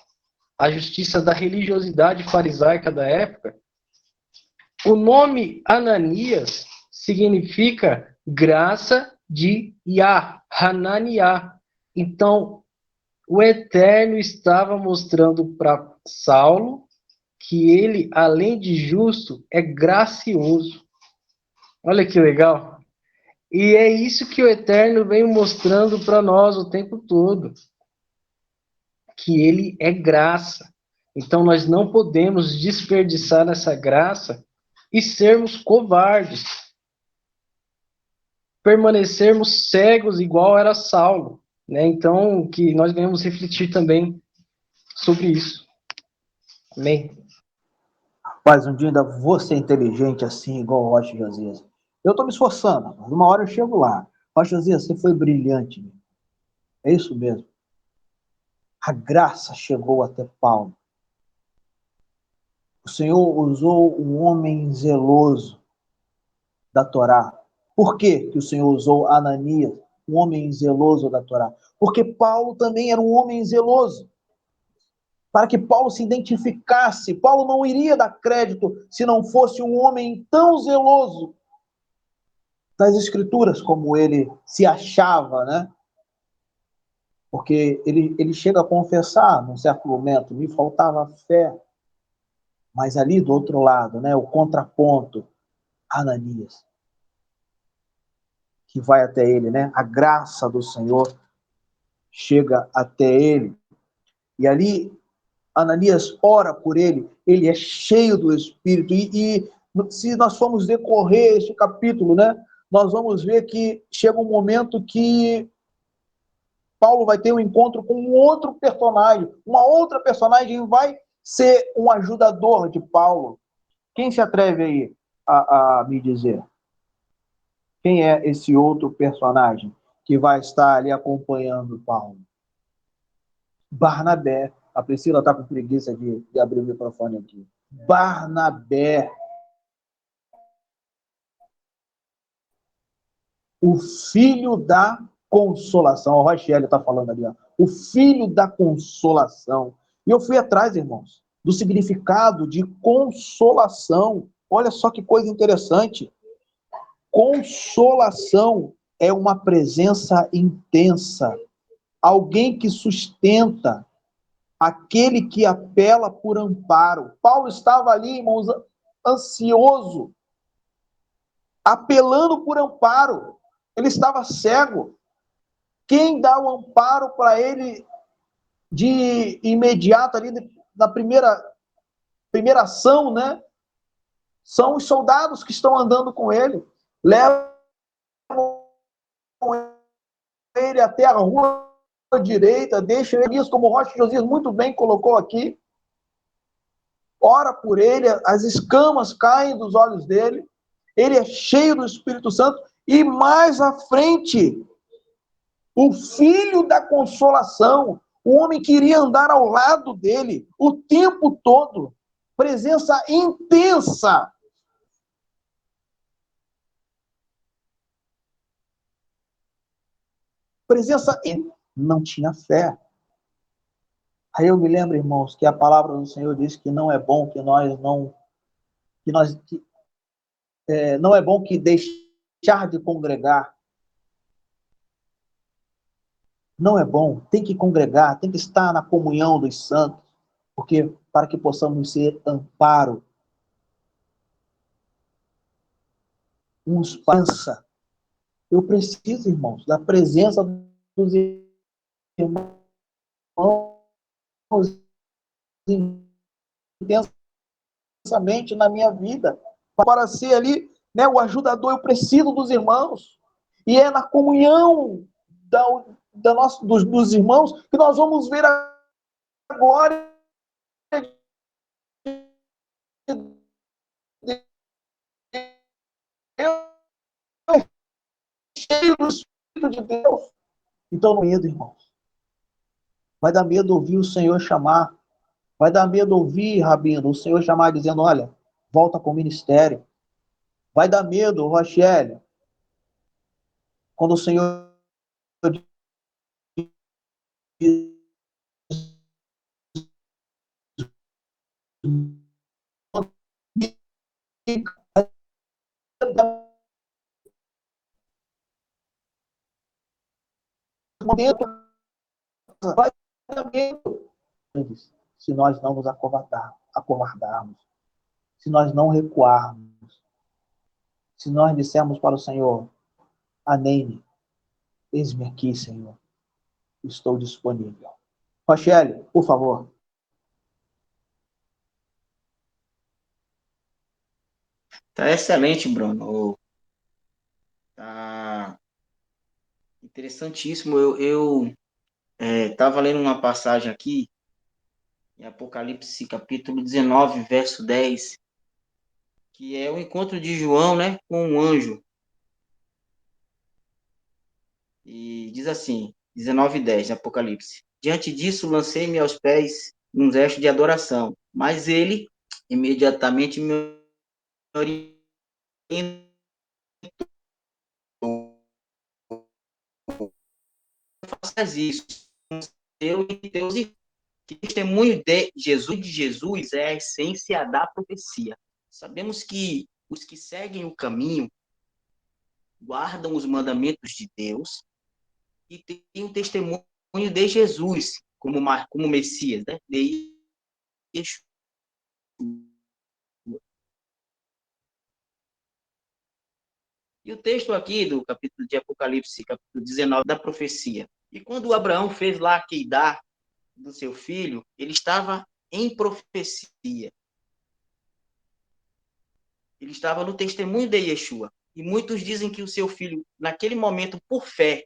a justiça da religiosidade farisaica da época. O nome Ananias significa graça de Yah, Hananiah. Então, o Eterno estava mostrando para Saulo que ele, além de justo, é gracioso. Olha que legal. E é isso que o Eterno vem mostrando para nós o tempo todo. Que ele é graça. Então nós não podemos desperdiçar essa graça e sermos covardes. Permanecermos cegos igual era Saulo. Né? Então, que nós venhamos refletir também sobre isso. Amém? Rapaz, um dia ainda vou ser inteligente assim, igual o Rocha Josias. Eu estou me esforçando, mas uma hora eu chego lá. Rocha Josias, você foi brilhante. É isso mesmo. A graça chegou até Paulo. O Senhor usou um homem zeloso da Torá. Por que o Senhor usou Ananias, um homem zeloso da Torá? Porque Paulo também era um homem zeloso. Para que Paulo se identificasse, Paulo não iria dar crédito se não fosse um homem tão zeloso das Escrituras como ele se achava, né? Porque ele chega a confessar, num certo momento, me faltava fé. Mas ali do outro lado, né, o contraponto, Ananias, que vai até ele, né? A graça do Senhor chega até ele. E ali, Ananias ora por ele, ele é cheio do Espírito. E se nós formos decorrer este capítulo, né, nós vamos ver que chega um momento que Paulo vai ter um encontro com um outro personagem. Uma outra personagem vai ser um ajudador de Paulo. Quem se atreve aí a me dizer? Quem é esse outro personagem que vai estar ali acompanhando Paulo? Barnabé. A Priscila está com preguiça de abrir o microfone aqui. Barnabé. O filho da consolação. O Rochelle está falando ali. Ó. O filho da consolação. E eu fui atrás, irmãos, do significado de consolação. Olha só que coisa interessante. Consolação é uma presença intensa. Alguém que sustenta, aquele que apela por amparo. Paulo estava ali, irmãos, ansioso, apelando por amparo. Ele estava cego. Quem dá o amparo para ele de imediato, ali na primeira ação, né? São os soldados que estão andando com ele. Levam ele até a rua direita, deixa ele, como o Rocha Josias muito bem colocou aqui, ora por ele, as escamas caem dos olhos dele, ele é cheio do Espírito Santo, e mais à frente, o filho da consolação, o homem que iria andar ao lado dele o tempo todo, presença intensa. Presença não tinha fé. Aí eu me lembro, irmãos, que a palavra do Senhor diz que não é bom que não é bom que deixar de congregar. Não é bom, tem que congregar, tem que estar na comunhão dos santos, porque para que possamos ser amparo uns pança. Eu preciso, irmãos, da presença dos irmãos intensamente na minha vida. Para ser ali, né, o ajudador, eu preciso dos irmãos. E é na comunhão dos irmãos que nós vamos ver agora cheio do Espírito de Deus. Então não medo, irmãos. Vai dar medo ouvir o Senhor chamar. Vai dar medo ouvir, Rabino, o Senhor chamar dizendo, olha, volta com o ministério. Vai dar medo, Rochelle, Quando o Senhor momento, vai também. Se nós não nos acovardarmos, se nós não recuarmos, se nós dissermos para o Senhor, Anene, eis-me aqui, Senhor, estou disponível. Rochelle, por favor. Tá excelente, Bruno. Tá interessantíssimo. Eu estava lendo uma passagem aqui, em Apocalipse capítulo 19, verso 10, que é o encontro de João, né, com um anjo. E diz assim, 19:10, de Apocalipse. Diante disso, lancei-me aos pés num gesto de adoração, mas ele imediatamente me orientou. Faças isso. Eu e Deus e testemunho de Jesus é a essência da profecia. Sabemos que os que seguem o caminho guardam os mandamentos de Deus e têm um testemunho de Jesus como Messias, né? De Yeshua. E o texto aqui do capítulo de Apocalipse, capítulo 19, da profecia. E quando Abraão fez lá a queidar do seu filho, ele estava em profecia. Ele estava no testemunho de Yeshua. E muitos dizem que o seu filho, naquele momento, por fé,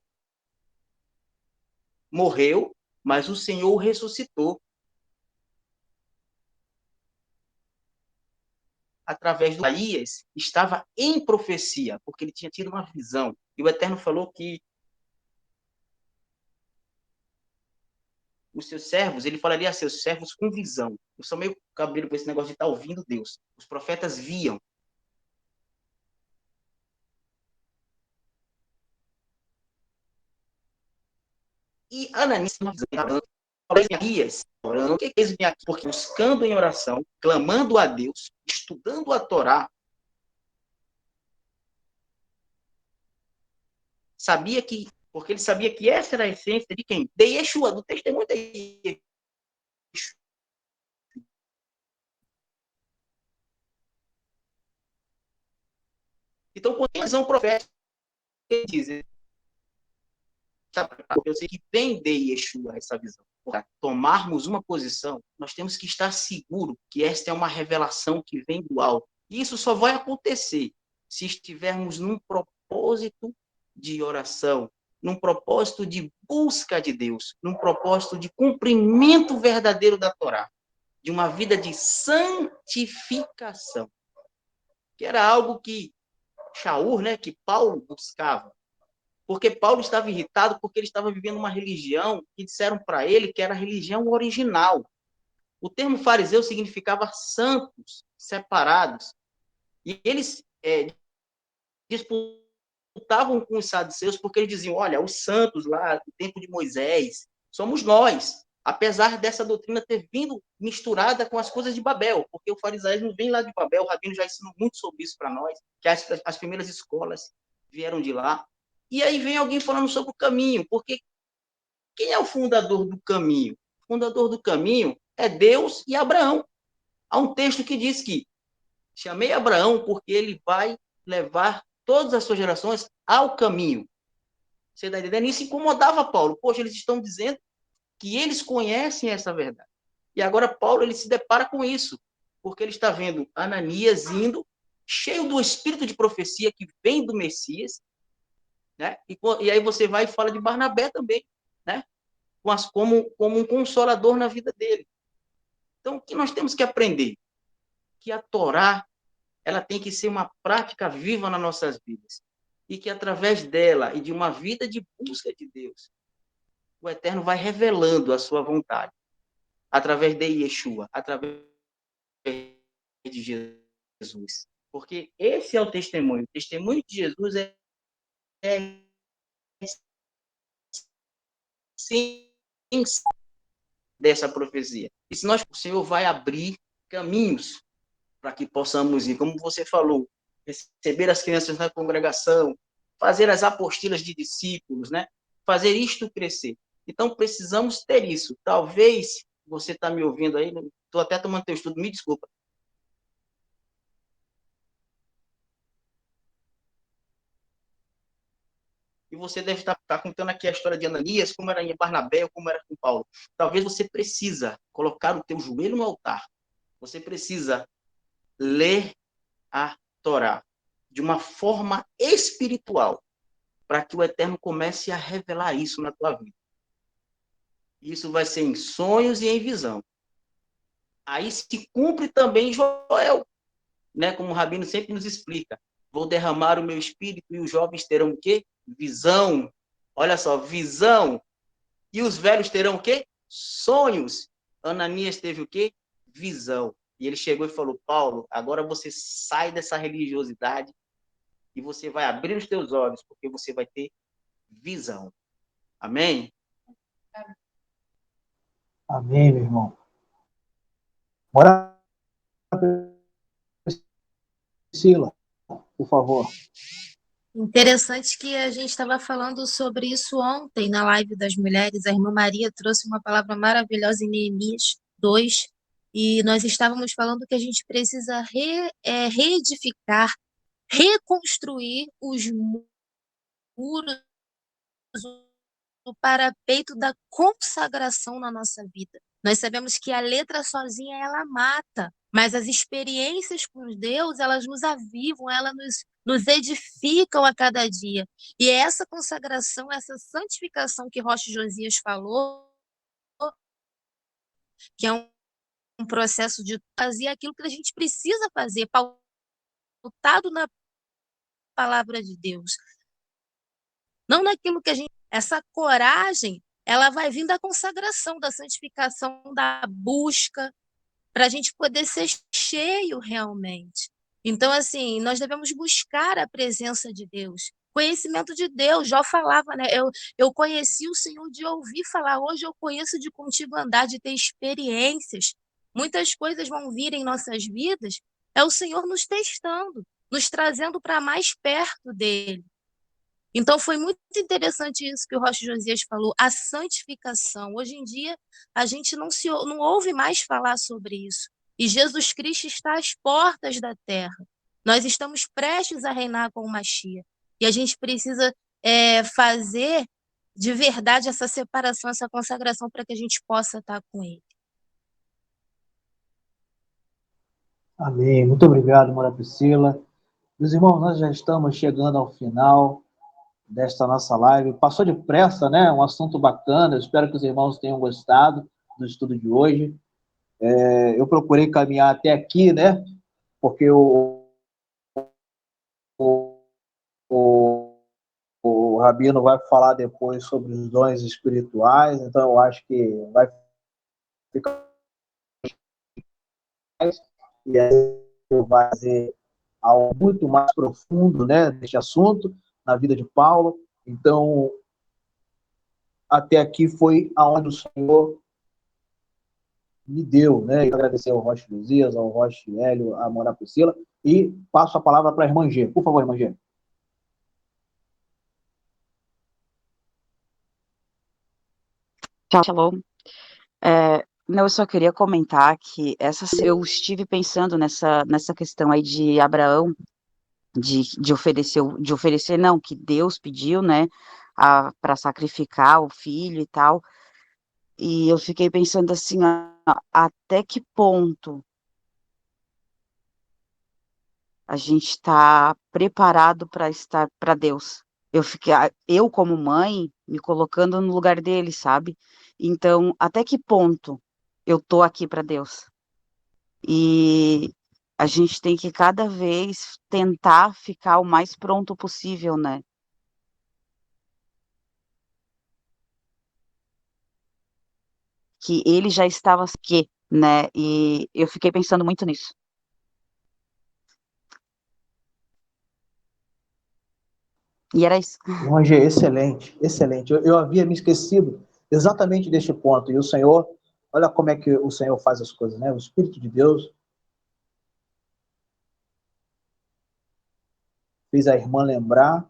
morreu, mas o Senhor o ressuscitou através do Isaías, estava em profecia, porque ele tinha tido uma visão. E o Eterno falou que os seus servos, ele falaria a seus servos com visão. Eu sou meio cabreiro com esse negócio de estar ouvindo Deus. Os profetas viam. E Ananias, orando, o que eles vinham aqui? Porque buscando em oração, clamando a Deus, estudando a Torá, porque ele sabia que essa era a essência de quem? De Yeshua, do testemunho de Yeshua. Então, quando tem visão profética, ele diz, eu sei que vem de Yeshua essa visão. Para tomarmos uma posição, nós temos que estar seguro que esta é uma revelação que vem do alto. E isso só vai acontecer se estivermos num propósito de oração, num propósito de busca de Deus, num propósito de cumprimento verdadeiro da Torá, de uma vida de santificação, que era algo que Shaul, né, que Paulo buscava. Porque Paulo estava irritado porque ele estava vivendo uma religião que disseram para ele que era a religião original. O termo fariseu significava santos, separados. E eles disputavam com os saduceus porque eles diziam, olha, os santos lá do tempo de Moisés somos nós. Apesar dessa doutrina ter vindo misturada com as coisas de Babel, porque o farisaísmo vem lá de Babel, o Rabino já ensinou muito sobre isso para nós, que as primeiras escolas vieram de lá. E aí vem alguém falando sobre o caminho, porque quem é o fundador do caminho? O fundador do caminho é Deus e Abraão. Há um texto que diz que chamei Abraão porque ele vai levar todas as suas gerações ao caminho. Você está entendendo? Isso incomodava Paulo. Poxa, eles estão dizendo que eles conhecem essa verdade. E agora Paulo ele se depara com isso, porque ele está vendo Ananias indo, cheio do espírito de profecia que vem do Messias, né? E aí você vai e fala de Barnabé também, né? Como um consolador na vida dele. Então, o que nós temos que aprender? Que a Torá ela tem que ser uma prática viva nas nossas vidas. E que através dela e de uma vida de busca de Deus, o Eterno vai revelando a sua vontade. Através de Yeshua, através de Jesus. Porque esse é o testemunho. O testemunho de Jesus é essência dessa profecia. E se nós, o Senhor vai abrir caminhos para que possamos ir, como você falou, receber as crianças na congregação, fazer as apostilas de discípulos, né? Fazer isto crescer. Então, precisamos ter isso. Talvez você está me ouvindo aí, estou até tomando teu estudo, me desculpa. E você deve estar contando aqui a história de Ananias, como era em Barnabé, como era com Paulo. Talvez você precisa colocar o teu joelho no altar. Você precisa ler a Torá de uma forma espiritual, para que o Eterno comece a revelar isso na tua vida. Isso vai ser em sonhos e em visão. Aí se cumpre também Joel, né? Como o Rabino sempre nos explica. Vou derramar o meu espírito e os jovens terão o quê? Visão. Olha só, visão. E os velhos terão o quê? Sonhos. Ananias teve o quê? Visão. E ele chegou e falou, Paulo, agora você sai dessa religiosidade e você vai abrir os teus olhos, porque você vai ter visão. Amém? Amém, meu irmão. Bora, Priscila, por favor. Interessante que a gente estava falando sobre isso ontem na live das mulheres. A irmã Maria trouxe uma palavra maravilhosa em Neemias 2, e nós estávamos falando que a gente precisa reedificar, reconstruir os muros, o parapeito da consagração na nossa vida. Nós sabemos que a letra sozinha ela mata, mas as experiências com Deus, elas nos avivam, elas nos edificam a cada dia. E é essa consagração, essa santificação que Rocha Josias falou, que é um processo de fazer aquilo que a gente precisa fazer, pautado na palavra de Deus. Não naquilo que a gente... Essa coragem, ela vai vir da consagração, da santificação, da busca, para a gente poder ser cheio realmente. Então, assim, nós devemos buscar a presença de Deus, conhecimento de Deus. Jó falava, né? Eu conheci o Senhor de ouvir falar, hoje eu conheço de contigo andar, de ter experiências. Muitas coisas vão vir em nossas vidas, é o Senhor nos testando, nos trazendo para mais perto dele. Então, foi muito interessante isso que o Rocha Josias falou, a santificação. Hoje em dia, a gente não ouve mais falar sobre isso. E Jesus Cristo está às portas da terra. Nós estamos prestes a reinar com o Mashiach. E a gente precisa fazer de verdade essa separação, essa consagração, para que a gente possa estar com ele. Amém. Muito obrigado, Maria Priscila. Meus irmãos, nós já estamos chegando ao final desta nossa live. Passou depressa, né? Um assunto bacana. Eu espero que os irmãos tenham gostado do estudo de hoje. Eu procurei caminhar até aqui, né? Porque o Rabino vai falar depois sobre os dons espirituais, então eu acho que vai ficar mais, e aí vai fazer algo muito mais profundo, né, deste assunto, na vida de Paulo. Então, até aqui foi aonde o Senhor me deu, né? Eu agradecer ao Rocha Luzias, ao Rocha Hélio, a Mora Priscila, e passo a palavra para a irmã G. Por favor, irmã G. Shalom. Não, eu só queria comentar que eu estive pensando nessa questão aí de Abraão, de oferecer, não, que Deus pediu, né, para sacrificar o filho e tal. E eu fiquei pensando assim, até que ponto a gente está preparado para estar para Deus? Eu como mãe, me colocando no lugar dele, sabe? Então, até que ponto eu tô aqui para Deus? E a gente tem que cada vez tentar ficar o mais pronto possível, né? Que ele já estava aqui, né? E eu fiquei pensando muito nisso. E era isso. Irmã G, excelente, excelente. Eu havia me esquecido exatamente deste ponto. E o Senhor, olha como é que o Senhor faz as coisas, né? O Espírito de Deus fez a irmã lembrar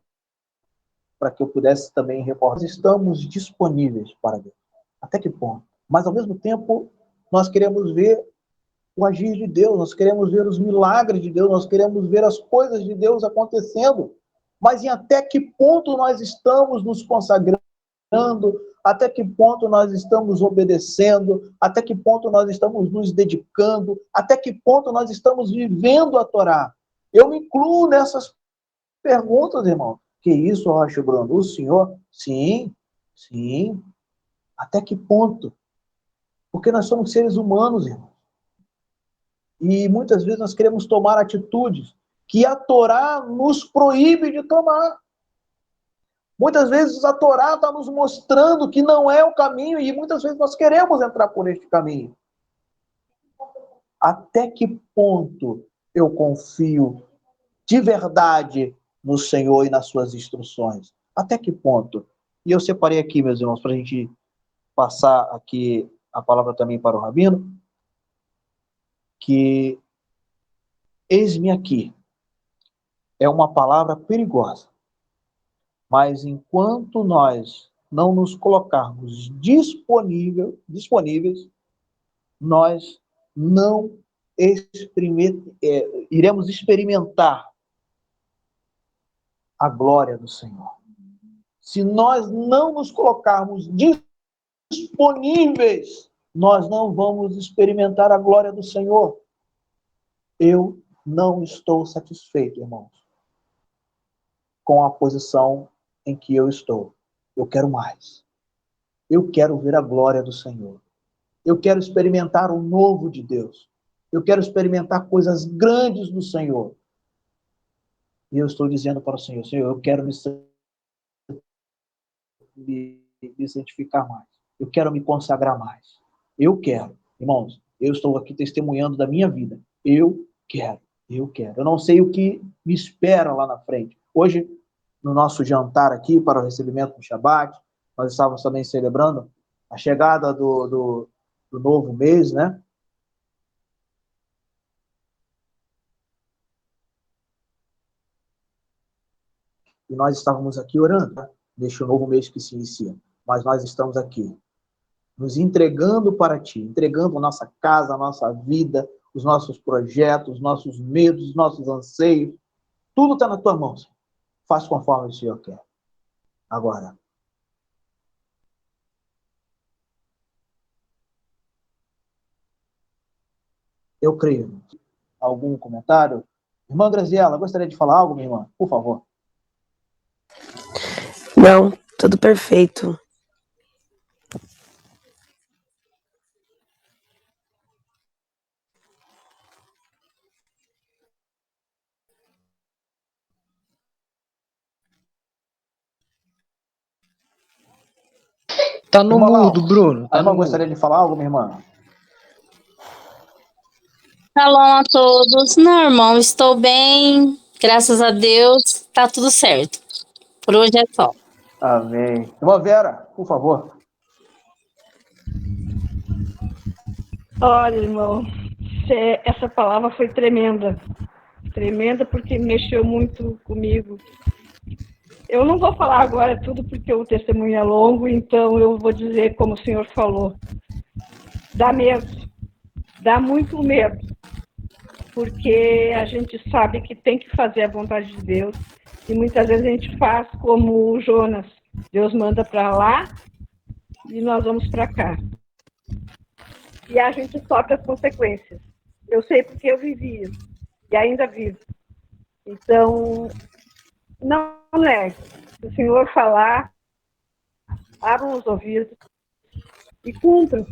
para que eu pudesse também reportar. Estamos disponíveis para Deus. Até que ponto? Mas, ao mesmo tempo, nós queremos ver o agir de Deus, nós queremos ver os milagres de Deus, nós queremos ver as coisas de Deus acontecendo. Mas em até que ponto nós estamos nos consagrando, até que ponto nós estamos obedecendo, até que ponto nós estamos nos dedicando, até que ponto nós estamos vivendo a Torá. Eu me incluo nessas perguntas, irmão. Que isso, Rocha Bruno? O senhor? Sim. Até que ponto? Porque nós somos seres humanos, irmão. E muitas vezes nós queremos tomar atitudes que a Torá nos proíbe de tomar. Muitas vezes a Torá está nos mostrando que não é o caminho e muitas vezes nós queremos entrar por este caminho. Até que ponto eu confio de verdade no Senhor e nas suas instruções? Até que ponto? E eu separei aqui, meus irmãos, para a gente passar aqui a palavra também para o Rabino, que eis-me aqui. É uma palavra perigosa. Mas enquanto nós não nos colocarmos disponíveis, nós não iremos experimentar a glória do Senhor. Se nós não nos colocarmos disponíveis, nós não vamos experimentar a glória do Senhor. Eu não estou satisfeito, irmãos, com a posição em que eu estou. Eu quero mais. Eu quero ver a glória do Senhor. Eu quero experimentar o novo de Deus. Eu quero experimentar coisas grandes do Senhor. E eu estou dizendo para o Senhor, Senhor, eu quero me santificar mais. Eu quero me consagrar mais. Eu quero. Irmãos, eu estou aqui testemunhando da minha vida. Eu quero. Eu não sei o que me espera lá na frente. Hoje, no nosso jantar aqui para o recebimento do Shabat, nós estávamos também celebrando a chegada do novo mês, né? E nós estávamos aqui orando, né? Deste novo mês que se inicia. Mas nós estamos aqui, nos entregando para Ti, entregando a nossa casa, a nossa vida, os nossos projetos, os nossos medos, os nossos anseios. Tudo está na Tua mão, Senhor. Faz conforme o Senhor quer. Agora, eu creio. Algum comentário? Irmã Graziela, gostaria de falar algo, minha irmã? Por favor. Não, tudo perfeito. Tá no mudo, Bruno. A irmã gostaria de falar algo, minha irmã? Shalom a todos. Não, irmão, estou bem. Graças a Deus, tá tudo certo. Por hoje é só. Amém. Irmã Vera, por favor. Olha, irmão, essa palavra foi tremenda. Tremenda porque mexeu muito comigo. Eu não vou falar agora tudo porque o testemunho é longo, então eu vou dizer como o senhor falou. Dá medo. Dá muito medo. Porque a gente sabe que tem que fazer a vontade de Deus. E muitas vezes a gente faz como o Jonas. Deus manda para lá e nós vamos para cá. E a gente sofre as consequências. Eu sei porque eu vivi isso. E ainda vivo. Então, não negue. Se o Senhor falar, abram os ouvidos e cumpram.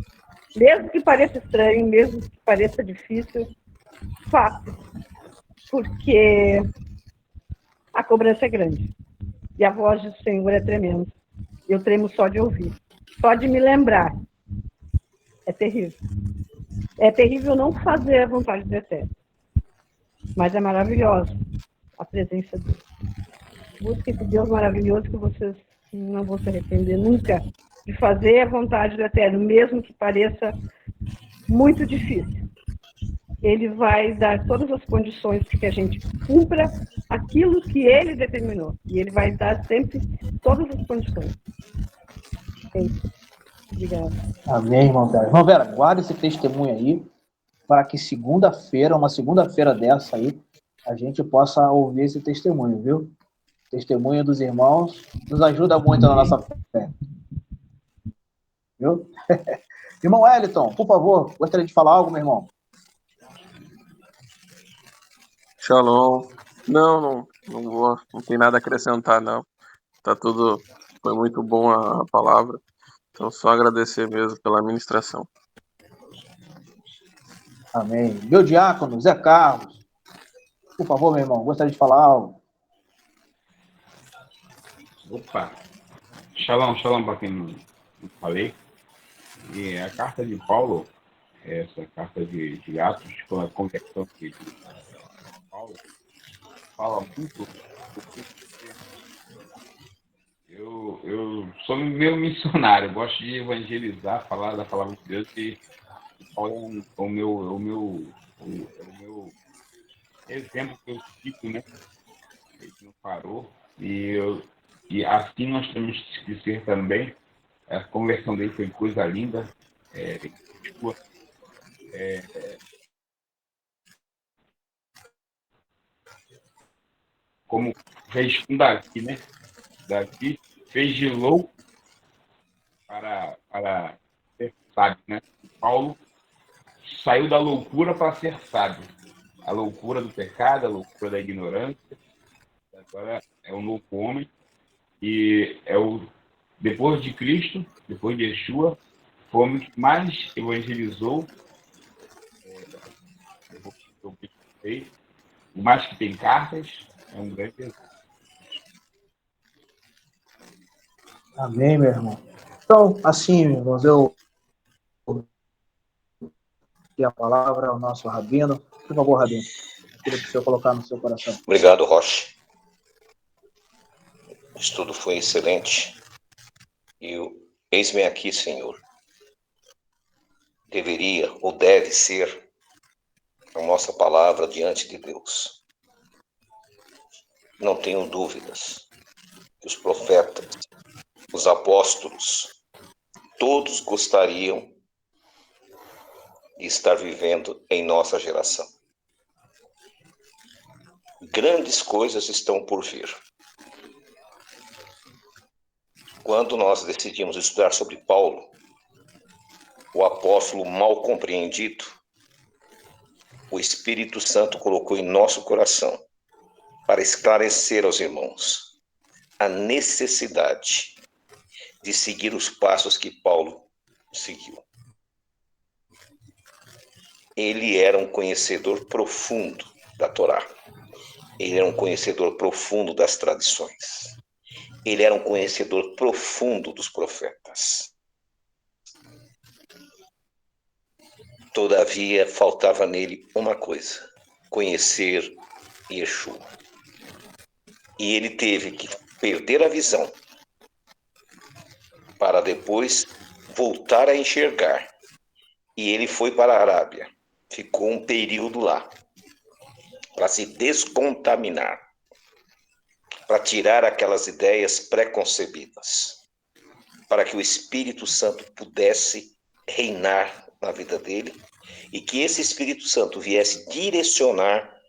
Mesmo que pareça estranho, mesmo que pareça difícil, faça. Porque a cobrança é grande. E a voz do Senhor é tremenda. Eu tremo só de ouvir. Só de me lembrar. É terrível. É terrível não fazer a vontade do Eterno. Mas é maravilhosa a presença dele. Busque esse Deus maravilhoso que vocês não vão se arrepender nunca. de fazer a vontade do Eterno, mesmo que pareça muito difícil. Ele vai dar todas as condições para que a gente cumpra aquilo que ele determinou. E ele vai dar sempre todas as condições. Obrigada. Amém, irmão Vera. Irmão Vera, guarda esse testemunho aí, para que segunda-feira, uma segunda-feira dessa aí, a gente possa ouvir esse testemunho, viu? O testemunho dos irmãos nos ajuda muito na nossa fé. Viu? Irmão Wellington, por favor, gostaria de falar algo, meu irmão? Shalom. Não vou, não tem nada a acrescentar, não. Tá tudo, foi muito bom a palavra. Então, só agradecer mesmo pela ministração. Amém. Meu diácono, Zé Carlos, por favor, meu irmão, gostaria de falar algo? Opa! Shalom para quem não falei. E a carta de Paulo, essa carta de Atos, com a conversão de Paulo, fala muito. Eu sou meio missionário, gosto de evangelizar, falar da palavra de Deus, e Paulo é o meu exemplo que eu cito, né? Ele não parou. E assim nós temos que ser também. A conversão dele foi coisa linda. Como fez com Davi, né? Davi fez de louco para ser sábio, né? Paulo saiu da loucura para ser sábio. A loucura do pecado, a loucura da ignorância. Agora é um novo homem. E depois de Cristo, depois de Yeshua, foi o homem que mais evangelizou. O mais que tem cartas, é um grande exemplo. Amém, meu irmão. Então, assim, irmãos, eu a palavra ao nosso rabino. Por favor, rabino, queria que o senhor colocar no seu coração. Obrigado, Rocha. O estudo foi excelente. E eis-me aqui, Senhor. Deveria ou deve ser a nossa palavra diante de Deus. Não tenho dúvidas que os profetas, os apóstolos, todos gostariam de estar vivendo em nossa geração. Grandes coisas estão por vir. Quando nós decidimos estudar sobre Paulo, o apóstolo mal compreendido, o Espírito Santo colocou em nosso coração para esclarecer aos irmãos a necessidade de seguir os passos que Paulo seguiu. Ele era um conhecedor profundo da Torá. Ele era um conhecedor profundo das tradições. Ele era um conhecedor profundo dos profetas. Todavia, faltava nele uma coisa: conhecer Yeshua. E ele teve que perder a visão para depois voltar a enxergar. E ele foi para a Arábia. Ficou um período lá para se descontaminar, para tirar aquelas ideias preconcebidas, para que o Espírito Santo pudesse reinar na vida dele e que esse Espírito Santo viesse direcionar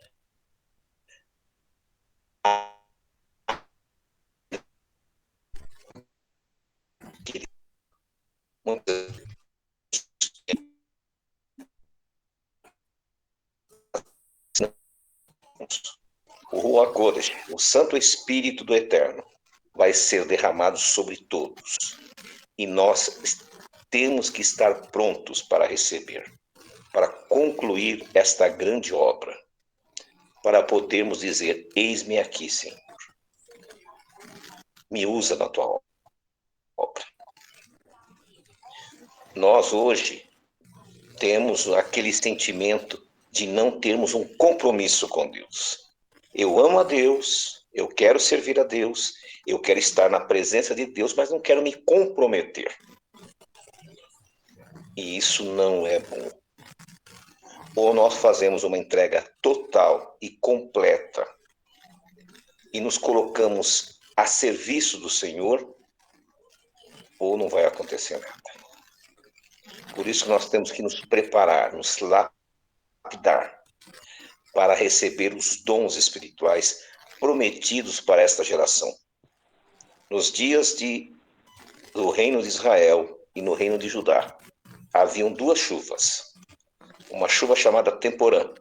o Ruach Kodesh, o Santo Espírito do Eterno, vai ser derramado sobre todos. E nós temos que estar prontos para receber, para concluir esta grande obra, para podermos dizer: eis-me aqui, Senhor. Me usa na tua obra. Nós hoje temos aquele sentimento de não termos um compromisso com Deus. Eu amo a Deus, Eu quero servir a Deus, eu quero estar na presença de Deus, mas não quero me comprometer. E isso não é bom. Ou nós fazemos uma entrega total e completa e nos colocamos a serviço do Senhor, ou não vai acontecer nada. Por isso que nós temos que nos preparar, nos lapidar, para receber os dons espirituais prometidos para esta geração. Nos dias do reino de Israel e no reino de Judá, haviam duas chuvas. Uma chuva chamada temporã,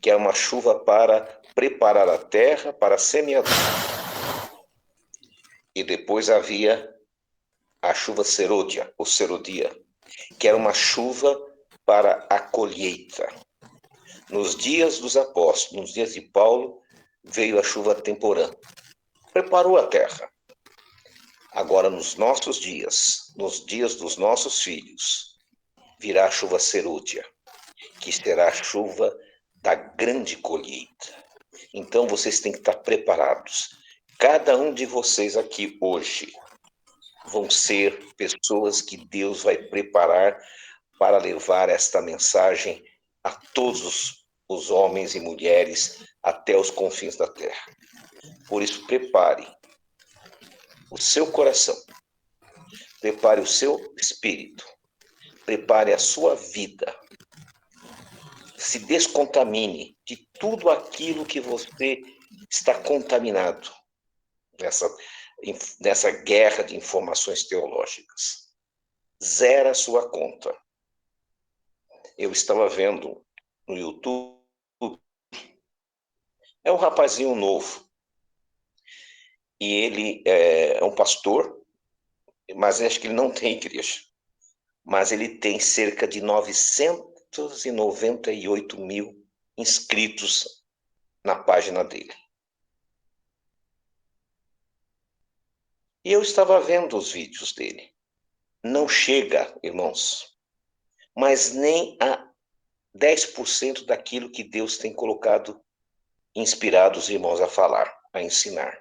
que é uma chuva para preparar a terra para a semeadura. E depois havia a chuva serôdia, ou serodia, que era uma chuva para a colheita. Nos dias dos apóstolos, nos dias de Paulo, veio a chuva temporã. Preparou a terra. Agora, nos nossos dias, nos dias dos nossos filhos, virá a chuva serúdia, que será a chuva da grande colheita. Então, vocês têm que estar preparados. Cada um de vocês aqui hoje vão ser pessoas que Deus vai preparar para levar esta mensagem a todos os homens e mulheres até os confins da terra. Por isso, prepare o seu coração, prepare o seu espírito, prepare a sua vida. Se descontamine de tudo aquilo que você está contaminado nessa guerra de informações teológicas. Zera a sua conta. Eu estava vendo no YouTube, é um rapazinho novo, e ele é um pastor, mas acho que ele não tem igreja, mas ele tem cerca de 998 mil inscritos na página dele. E eu estava vendo os vídeos dele. Não chega, irmãos, mas nem a 10% daquilo que Deus tem colocado, inspirado os irmãos a falar, a ensinar.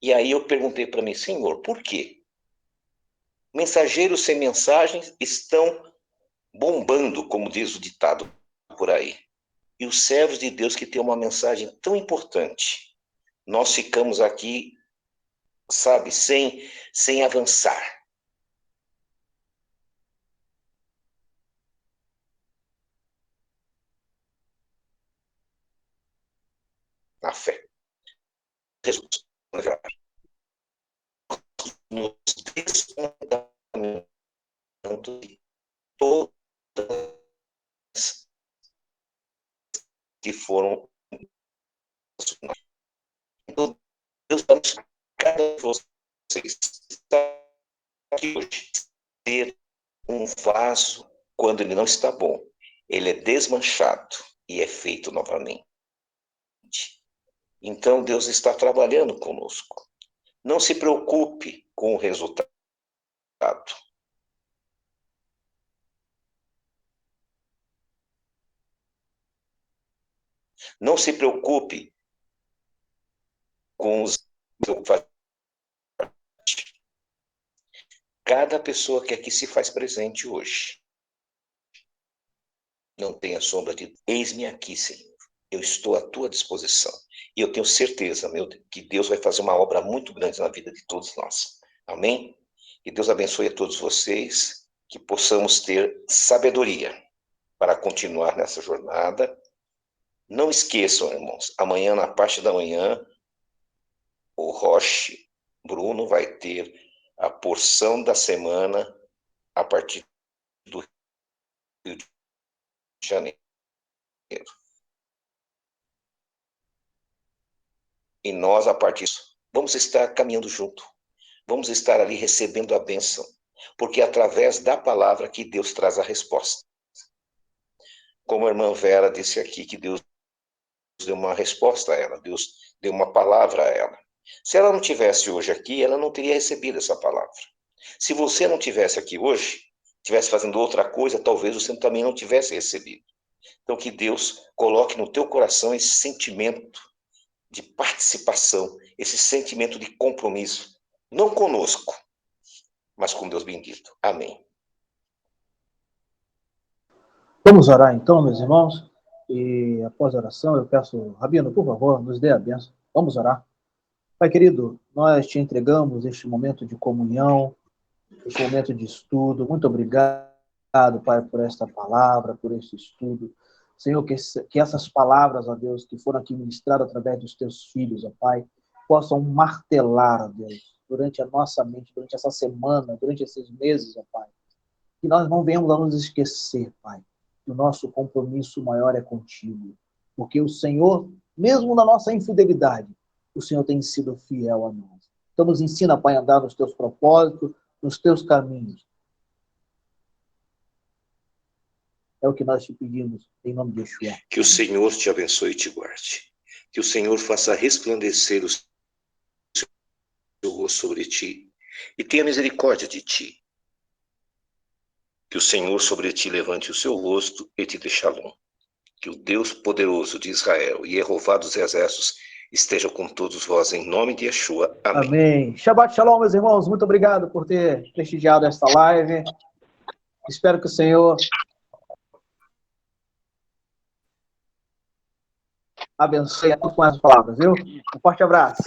E aí eu perguntei para mim, Senhor, por quê? Mensageiros sem mensagens estão bombando, como diz o ditado por aí. E os servos de Deus que têm uma mensagem tão importante, nós ficamos aqui, sabe, sem avançar. Na fé. Jesus, nos descontaminando de todas que foram. Então, Deus vai nos cada um de vocês está aqui hoje ter um vaso quando ele não está bom. Ele é desmanchado e é feito novamente. Então, Deus está trabalhando conosco. Não se preocupe com o resultado. Não se preocupe com os... Cada pessoa que aqui se faz presente hoje, não tenha sombra de... Eis-me aqui, Senhor. Eu estou à tua disposição. E eu tenho certeza, meu Deus, que Deus vai fazer uma obra muito grande na vida de todos nós. Amém? Que Deus abençoe a todos vocês, que possamos ter sabedoria para continuar nessa jornada. Não esqueçam, irmãos, amanhã, na parte da manhã, o Roche Bruno vai ter a porção da semana a partir do Rio de Janeiro. E nós, a partir disso, vamos estar caminhando junto. Vamos estar ali recebendo a bênção. Porque é através da palavra que Deus traz a resposta. Como a irmã Vera disse aqui, que Deus deu uma resposta a ela. Deus deu uma palavra a ela. Se ela não tivesse hoje aqui, ela não teria recebido essa palavra. Se você não tivesse aqui hoje, estivesse fazendo outra coisa, talvez você também não tivesse recebido. Então, que Deus coloque no teu coração esse sentimento de participação, esse sentimento de compromisso, não conosco, mas com Deus bendito. Amém. Vamos orar então, meus irmãos, e após a oração eu peço, Rabino, por favor, nos dê a bênção. Vamos orar. Pai querido, nós te entregamos este momento de comunhão, este momento de estudo. Muito obrigado, Pai, por esta palavra, por este estudo. Senhor, que essas palavras, ó Deus, que foram aqui ministradas através dos teus filhos, ó Pai, possam martelar, ó Deus, durante a nossa mente, durante essa semana, durante esses meses, ó Pai. Que nós não venhamos a nos esquecer, Pai, que o nosso compromisso maior é contigo. Porque o Senhor, mesmo na nossa infidelidade, o Senhor tem sido fiel a nós. Então nos ensina, Pai, a andar nos teus propósitos, nos teus caminhos. É o que nós te pedimos, em nome de Yeshua. Que o Senhor te abençoe e te guarde. Que o Senhor faça resplandecer o seu rosto sobre ti e tenha misericórdia de ti. Que o Senhor sobre ti levante o seu rosto e te dê shalom. Que o Deus poderoso de Israel e Jeová dos exércitos esteja com todos vós, em nome de Yeshua. Amém. Amém. Shabbat shalom, meus irmãos. Muito obrigado por ter prestigiado esta live. Espero que o Senhor abençoe a todos com as palavras, viu? Um forte abraço.